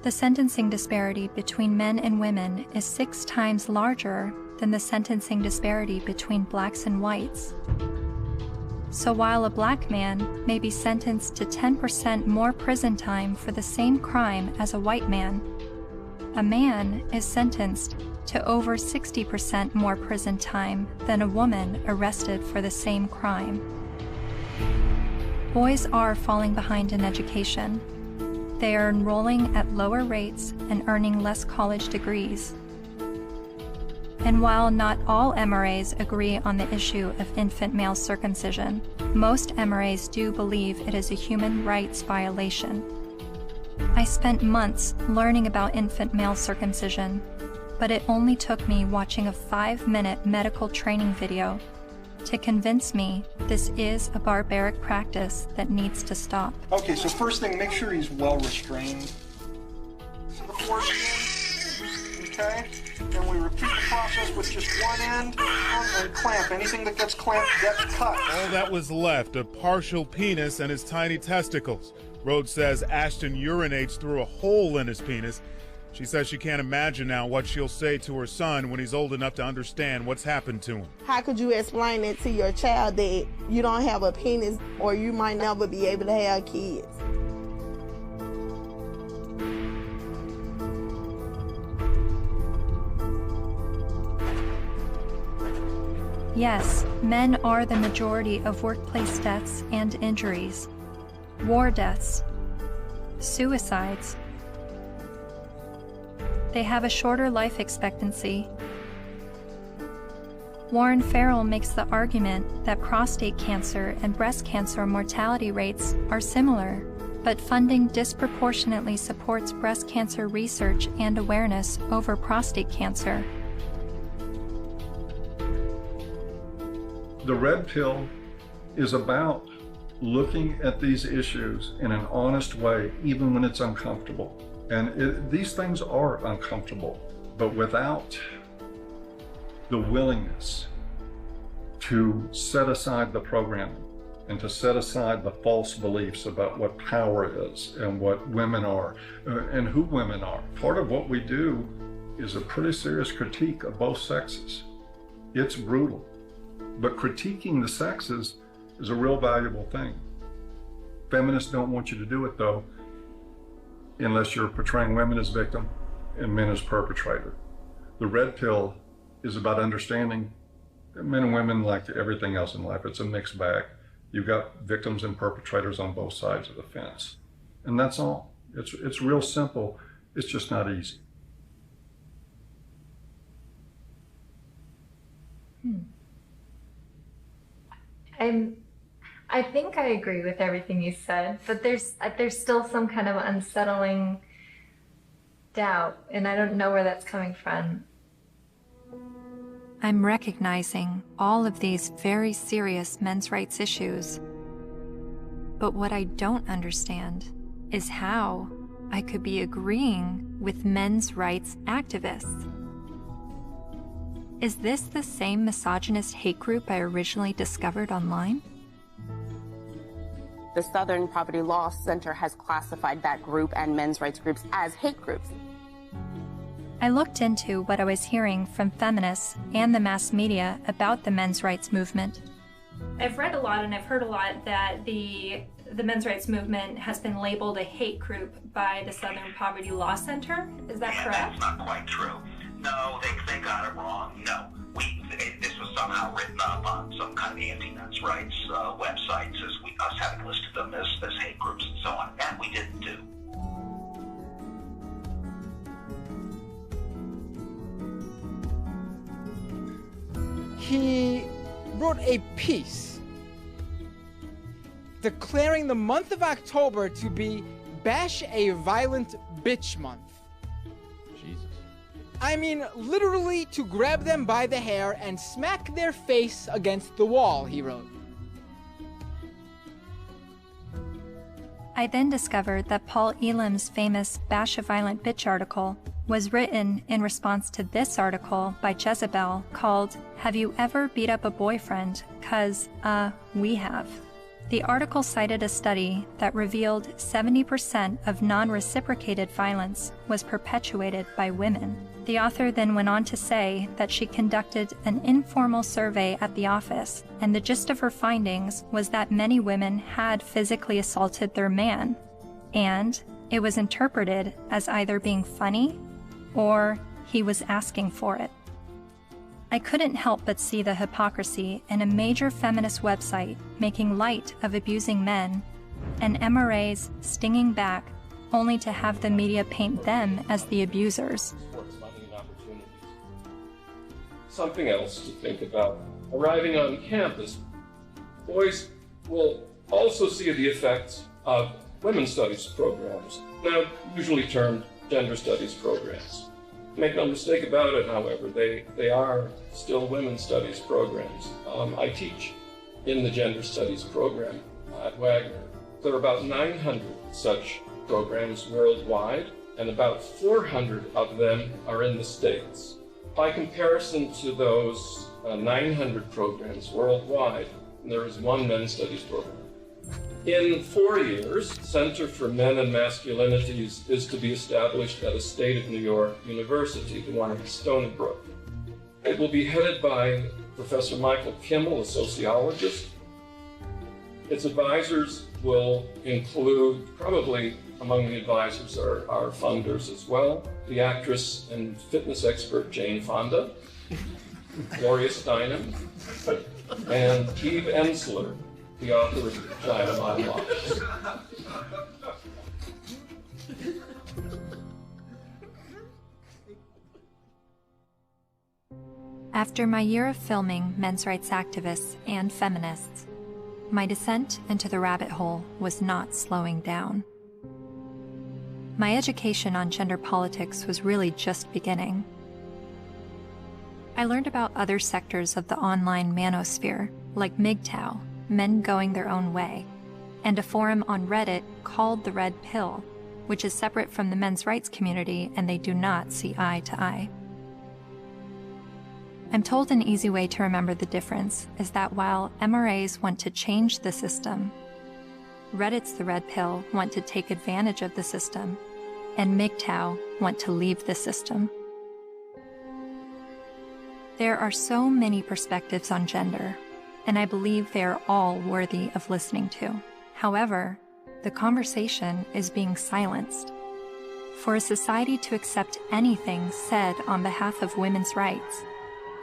[SPEAKER 1] The sentencing disparity between men and women is 6 times larger than the sentencing disparity between blacks and whites. So while a black man may be sentenced to 10% more prison time for the same crime as a white man, a man is sentenced to over 60% more prison time than a woman arrested for the same crime. Boys are falling behind in education. They are enrolling at lower rates and earning less college degrees. And while not all MRAs agree on the issue of infant male circumcision, most MRAs do believe it is a human rights violation. I spent months learning about infant male circumcision, but it only took me watching a 5-minute medical training video to convince me this is a barbaric practice that needs to stop.
[SPEAKER 3] Okay, so first thing, make sure he's well restrained. See the foreskin? Okay. Then we repeat the process with just one end and clamp. Anything that gets clamped gets cut.
[SPEAKER 6] All that was left, a partial penis and his tiny testicles. Rhodes says Ashton urinates through a hole in his penis. She says she can't imagine now what she'll say to her son when he's old enough to understand what's happened to him.
[SPEAKER 7] How could you explain it to your child that you don't have a penis or you might never be able to have kids?
[SPEAKER 1] Yes, men are the majority of workplace deaths and injuries, war deaths, suicides. They have a shorter life expectancy. Warren Farrell makes the argument that prostate cancer and breast cancer mortality rates are similar, but funding disproportionately supports breast cancer research and awareness over prostate cancer.
[SPEAKER 17] The red pill is about looking at these issues in an honest way, even when it's uncomfortable. And these things are uncomfortable, but without the willingness to set aside the programming and to set aside the false beliefs about what power is and what women are and who women are. Part of what we do is a pretty serious critique of both sexes. It's brutal, but critiquing the sexes is a real valuable thing. Feminists don't want you to do it though, unless you're portraying women as victim and men as perpetrator. The red pill is about understanding that men and women, like everything else in life, it's a mixed bag. You've got victims and perpetrators on both sides of the fence. And that's all. It's real simple. It's just not easy.
[SPEAKER 11] I think I agree with everything you said, but there's still some kind of unsettling doubt, and I don't know where that's coming from.
[SPEAKER 1] I'm recognizing all of these very serious men's rights issues. But what I don't understand is how I could be agreeing with men's rights activists. Is this the same misogynist hate group I originally discovered online?
[SPEAKER 15] The Southern Poverty Law Center has classified that group and men's rights groups as hate groups.
[SPEAKER 1] I looked into what I was hearing from feminists and the mass media about the men's rights movement.
[SPEAKER 25] I've read a lot and I've heard a lot that the men's rights movement has been labeled a hate group by the Southern Poverty Law Center. Is that correct?
[SPEAKER 26] That's not quite true. No, they got it wrong. No, this was somehow written up on some kind of anti-men's rights websites as us having listed them as hate groups and so on, and we didn't do.
[SPEAKER 27] He wrote a piece declaring the month of October to be Bash a Violent Bitch Month.
[SPEAKER 29] Jesus.
[SPEAKER 27] I mean, literally to grab them by the hair and smack their face against the wall, he wrote.
[SPEAKER 1] I then discovered that Paul Elam's famous Bash a Violent Bitch article was written in response to this article by Jezebel called, "Have You Ever Beat Up a Boyfriend? 'Cause, we have." The article cited a study that revealed 70% of non-reciprocated violence was perpetuated by women. The author then went on to say that she conducted an informal survey at the office, and the gist of her findings was that many women had physically assaulted their man, and it was interpreted as either being funny or he was asking for it. I couldn't help but see the hypocrisy in a major feminist website making light of abusing men, and MRAs stinging back only to have the media paint them as the abusers.
[SPEAKER 5] Something else to think about. Arriving on campus, boys will also see the effects of women's studies programs, now usually termed gender studies programs. Make no mistake about it, however, they are still women's studies programs. I teach in the gender studies program at Wagner. There are about 900 such programs worldwide, and about 400 of them are in the States. By comparison to those 900 programs worldwide, there is one men's studies program. In 4 years, Center for Men and Masculinities is to be established at a state of New York university, the one in Stony Brook. It will be headed by Professor Michael Kimmel, a sociologist. Its advisors will include, probably among the advisors are funders as well, the actress and fitness expert Jane Fonda, Gloria Steinem, and Eve Ensler, the author of Vagina Monologues.
[SPEAKER 1] After my year of filming men's rights activists and feminists, my descent into the rabbit hole was not slowing down. My education on gender politics was really just beginning. I learned about other sectors of the online manosphere, like MGTOW, Men Going Their Own Way, and a forum on Reddit called The Red Pill, which is separate from the men's rights community and they do not see eye to eye. I'm told an easy way to remember the difference is that while MRAs want to change the system, Reddit's The Red Pill want to take advantage of the system, and MGTOW want to leave the system. There are so many perspectives on gender, and I believe they are all worthy of listening to. However, the conversation is being silenced. For a society to accept anything said on behalf of women's rights,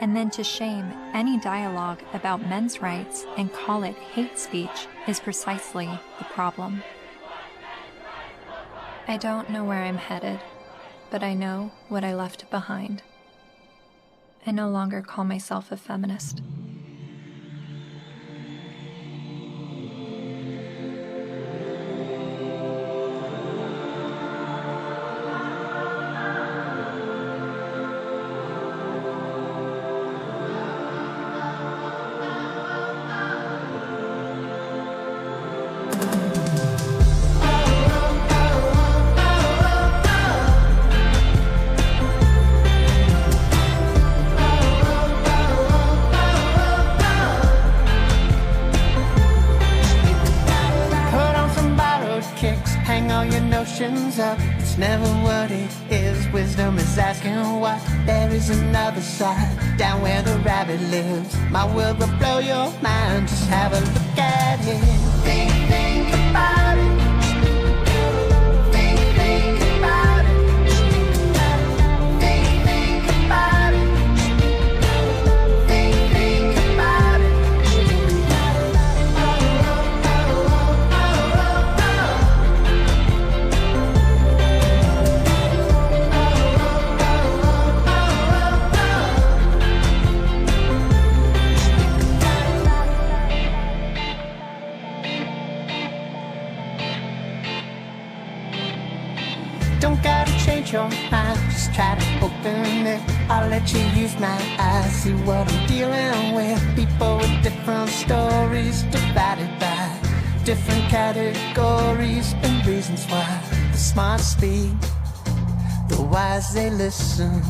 [SPEAKER 1] and then to shame any dialogue about men's rights and call it hate speech is precisely the problem. I don't know where I'm headed, but I know what I left behind. I no longer call myself a feminist.
[SPEAKER 13] Up. It's never what it is. Wisdom is asking what. There is another side, down where the rabbit lives. My world will blow your mind. Just have a look at it. Think about it. Think about it. Think about it. Think about it. I'll let you use my eyes, see what I'm dealing with. People with different stories, divided by different categories and reasons why. The smart speak, the wise they listen.